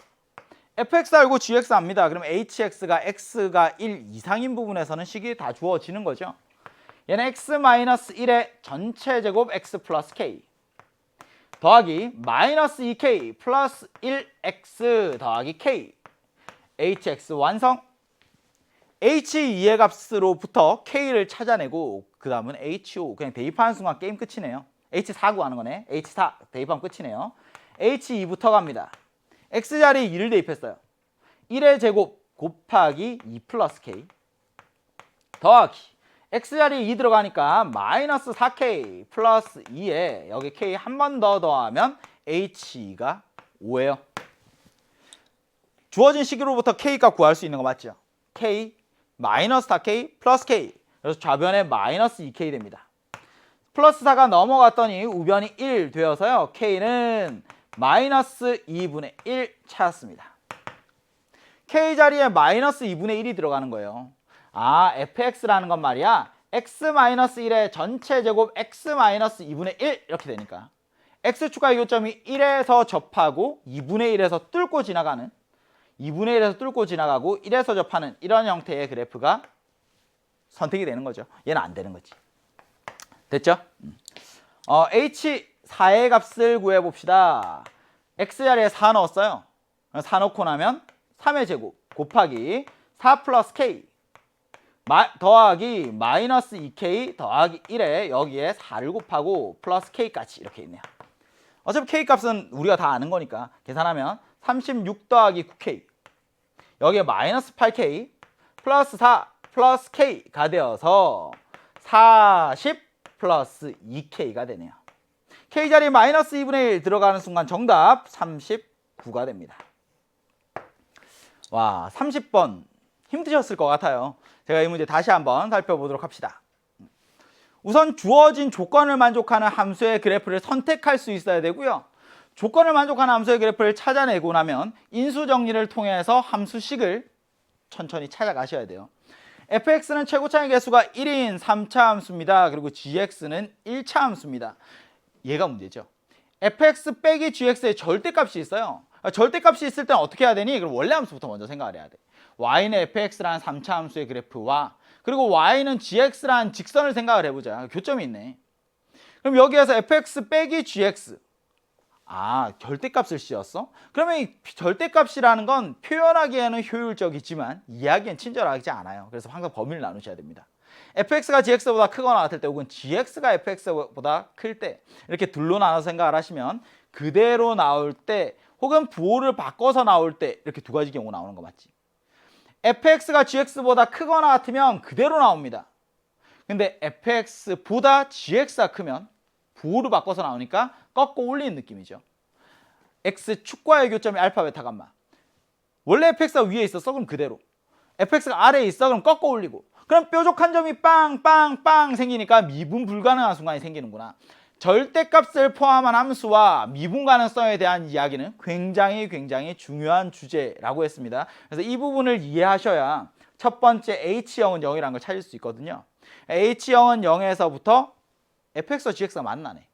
fx 알고 gx 압니다. 그럼 hx가 x가 1 이상인 부분에서는 식이 다 주어지는 거죠. 얘는 x-1의 전체 제곱 x 플러스 k 더하기 마이너스 2k 플러스 1x 더하기 k hx 완성. h2의 값으로부터 k를 찾아내고 그 다음은 h5 그냥 대입하는 순간 게임 끝이네요. h4 구하는 거네. h4 대입하면 끝이네요. h2부터 갑니다. x자리에 2를 대입했어요. 1의 제곱 곱하기 2 플러스 k 더하기 x자리에 2 들어가니까 마이너스 4k 플러스 2에 여기 k 한 번 더 더하면 h2가 5예요. 주어진 식으로부터 k값 구할 수 있는 거 맞죠? k 마이너스 4k 플러스 k 그래서 좌변에 마이너스 2k 됩니다. 플러스 4가 넘어갔더니 우변이 1 되어서요. k는 마이너스 2분의 1 찾았습니다. k 자리에 마이너스 2분의 1이 들어가는 거예요. 아, fx라는 건 말이야. x-1의 전체 제곱 x-2분의 1 이렇게 되니까 x축과 교점이 1에서 접하고 2분의 1에서 뚫고 지나가는 2분의 1에서 뚫고 지나가고 1에서 접하는 이런 형태의 그래프가 선택이 되는 거죠. 얘는 안 되는 거지. 됐죠? h4의 값을 구해봅시다. x자리에 4 넣었어요. 4 넣고 나면 3의 제곱 곱하기 4 플러스 k 더하기 마이너스 2k 더하기 1에 여기에 4를 곱하고 플러스 k까지 이렇게 있네요. 어차피 k 값은 우리가 다 아는 거니까 계산하면 36 더하기 9k 여기에 마이너스 8k 플러스 4 플러스 k가 되어서 40 플러스 2k가 되네요. k자리에 마이너스 2분의 1 들어가는 순간 정답 39가 됩니다. 와, 30번 힘드셨을 것 같아요. 제가 이 문제 다시 한번 살펴보도록 합시다. 우선 주어진 조건을 만족하는 함수의 그래프를 선택할 수 있어야 되고요. 조건을 만족하는 함수의 그래프를 찾아내고 나면 인수 정리를 통해서 함수식을 천천히 찾아가셔야 돼요. fx는 최고차의 개수가 1인 3차 함수입니다. 그리고 gx는 1차 함수입니다. 얘가 문제죠. fx 빼기 gx의 절대값이 있어요. 절대값이 있을 때는 어떻게 해야 되니? 그럼 원래 함수부터 먼저 생각을 해야 돼. y는 fx라는 3차 함수의 그래프와 그리고 y는 gx라는 직선을 생각을 해보자. 교점이 있네. 그럼 여기에서 fx 빼기 gx 절대값을 씌웠어? 그러면 이 절대값이라는 건 표현하기에는 효율적이지만 이해하기엔 친절하지 않아요. 그래서 항상 범위를 나누셔야 됩니다. fx가 gx보다 크거나 같을 때 혹은 gx가 fx보다 클 때 이렇게 둘로 나눠서 생각을 하시면 그대로 나올 때 혹은 부호를 바꿔서 나올 때 이렇게 두 가지 경우 나오는 거 맞지? fx가 gx보다 크거나 같으면 그대로 나옵니다. 근데 fx보다 gx가 크면 부호를 바꿔서 나오니까 꺾고 올리는 느낌이죠. x축과의 교점이 알파, 베타, 감마. 원래 fx가 위에 있었어? 그럼 그대로. fx가 아래에 있어? 그럼 꺾어 올리고. 그럼 뾰족한 점이 빵 생기니까 미분 불가능한 순간이 생기는구나. 절대값을 포함한 함수와 미분 가능성에 대한 이야기는 굉장히 중요한 주제라고 했습니다. 그래서 이 부분을 이해하셔야 첫 번째 h형은 0이라는 걸 찾을 수 있거든요. h형은 0에서부터 fx와 gx가 만나네.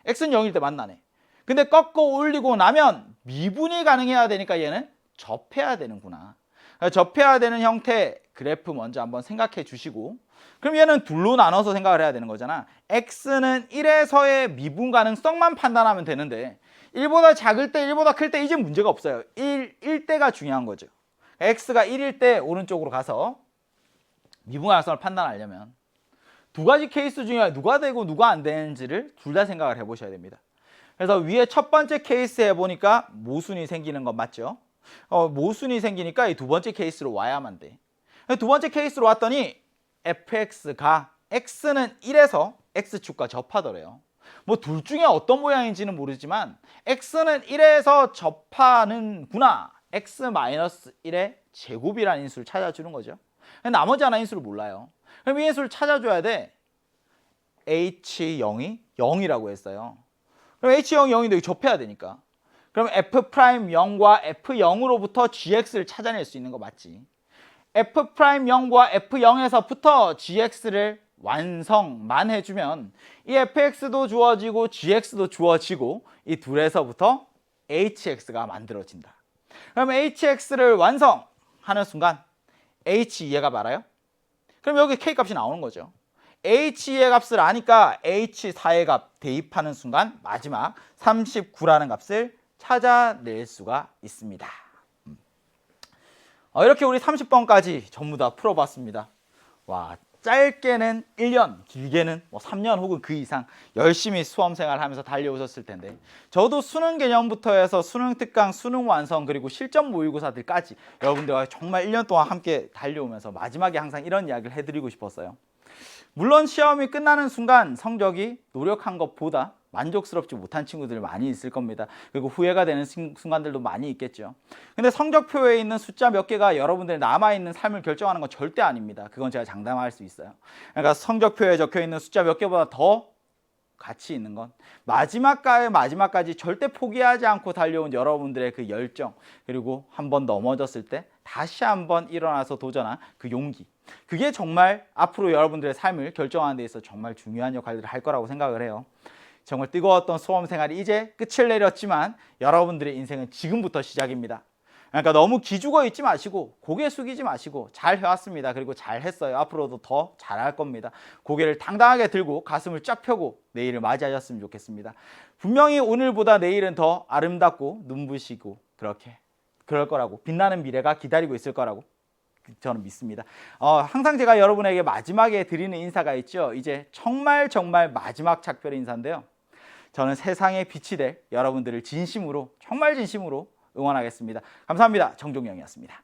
x는 0일 때 만나네. 근데 꺾어 올리고 나면 미분이 가능해야 되니까 얘는 접해야 되는구나. 접해야 되는 형태 그래프 먼저 한번 생각해 주시고, 그럼 얘는 둘로 나눠서 생각을 해야 되는 거잖아. x는 1에서의 미분 가능성만 판단하면 되는데 1보다 작을 때 1보다 클 때 이제 문제가 없어요. 1일 때가 중요한 거죠. x가 1일 때 오른쪽으로 가서 미분 가능성을 판단하려면 두 가지 케이스 중에 누가 되고 누가 안 되는지를 둘 다 생각을 해보셔야 됩니다. 그래서 위에 첫 번째 케이스 해보니까 모순이 생기는 건 맞죠? 모순이 생기니까 이 두 번째 케이스로 와야만 돼. 두 번째 케이스로 왔더니 fx가 x는 1에서 x축과 접하더래요. 뭐 둘 중에 어떤 모양인지는 모르지만 x는 1에서 접하는구나. x-1의 제곱이라는 인수를 찾아주는 거죠. 나머지 하나 인수를 몰라요. 그럼 이 인수를 찾아줘야 돼. h0이 0이라고 했어요. 그럼 h0이 0인데 여기 접해야 되니까. 그럼 f'0과 f0으로부터 gx를 찾아낼 수 있는 거 맞지? f'0과 f0에서부터 gx를 완성만 해주면 이 fx도 주어지고 gx도 주어지고 이 둘에서부터 hx가 만들어진다. 그럼 hx를 완성하는 순간 h2가 말아요? 그럼 여기 k 값이 나오는 거죠. h2의 값을 아니까 h4의 값 대입하는 순간 마지막 39라는 값을 찾아낼 수가 있습니다. 이렇게 우리 30번까지 전부 다 풀어봤습니다. 와, 짧게는 1년, 길게는 뭐 3년 혹은 그 이상 열심히 수험생활 하면서 달려오셨을 텐데, 저도 수능 개념부터 해서 수능 특강, 수능 완성, 그리고 실전 모의고사들까지 여러분들과 정말 1년 동안 함께 달려오면서 마지막에 항상 이런 이야기를 해드리고 싶었어요. 물론 시험이 끝나는 순간 성적이 노력한 것보다 만족스럽지 못한 친구들 많이 있을 겁니다. 그리고 후회가 되는 순간들도 많이 있겠죠. 근데 성적표에 있는 숫자 몇 개가 여러분들의 남아있는 삶을 결정하는 건 절대 아닙니다. 그건 제가 장담할 수 있어요. 그러니까 성적표에 적혀있는 숫자 몇 개보다 더 가치 있는 건 마지막까지 절대 포기하지 않고 달려온 여러분들의 그 열정, 그리고 한번 넘어졌을 때 다시 한번 일어나서 도전한 그 용기, 그게 정말 앞으로 여러분들의 삶을 결정하는 데 있어서 정말 중요한 역할들을 할 거라고 생각을 해요. 정말 뜨거웠던 수험 생활이 이제 끝을 내렸지만 여러분들의 인생은 지금부터 시작입니다. 그러니까 너무 기죽어 있지 마시고 고개 숙이지 마시고 잘 해왔습니다. 그리고 잘 했어요. 앞으로도 더 잘할 겁니다. 고개를 당당하게 들고 가슴을 쫙 펴고 내일을 맞이하셨으면 좋겠습니다. 분명히 오늘보다 내일은 더 아름답고 눈부시고 그럴 거라고, 빛나는 미래가 기다리고 있을 거라고 저는 믿습니다. 항상 제가 여러분에게 마지막에 드리는 인사가 있죠. 이제 정말 마지막 작별의 인사인데요. 저는 세상의 빛이 될 여러분들을 진심으로, 정말 진심으로 응원하겠습니다. 감사합니다. 정종영이었습니다.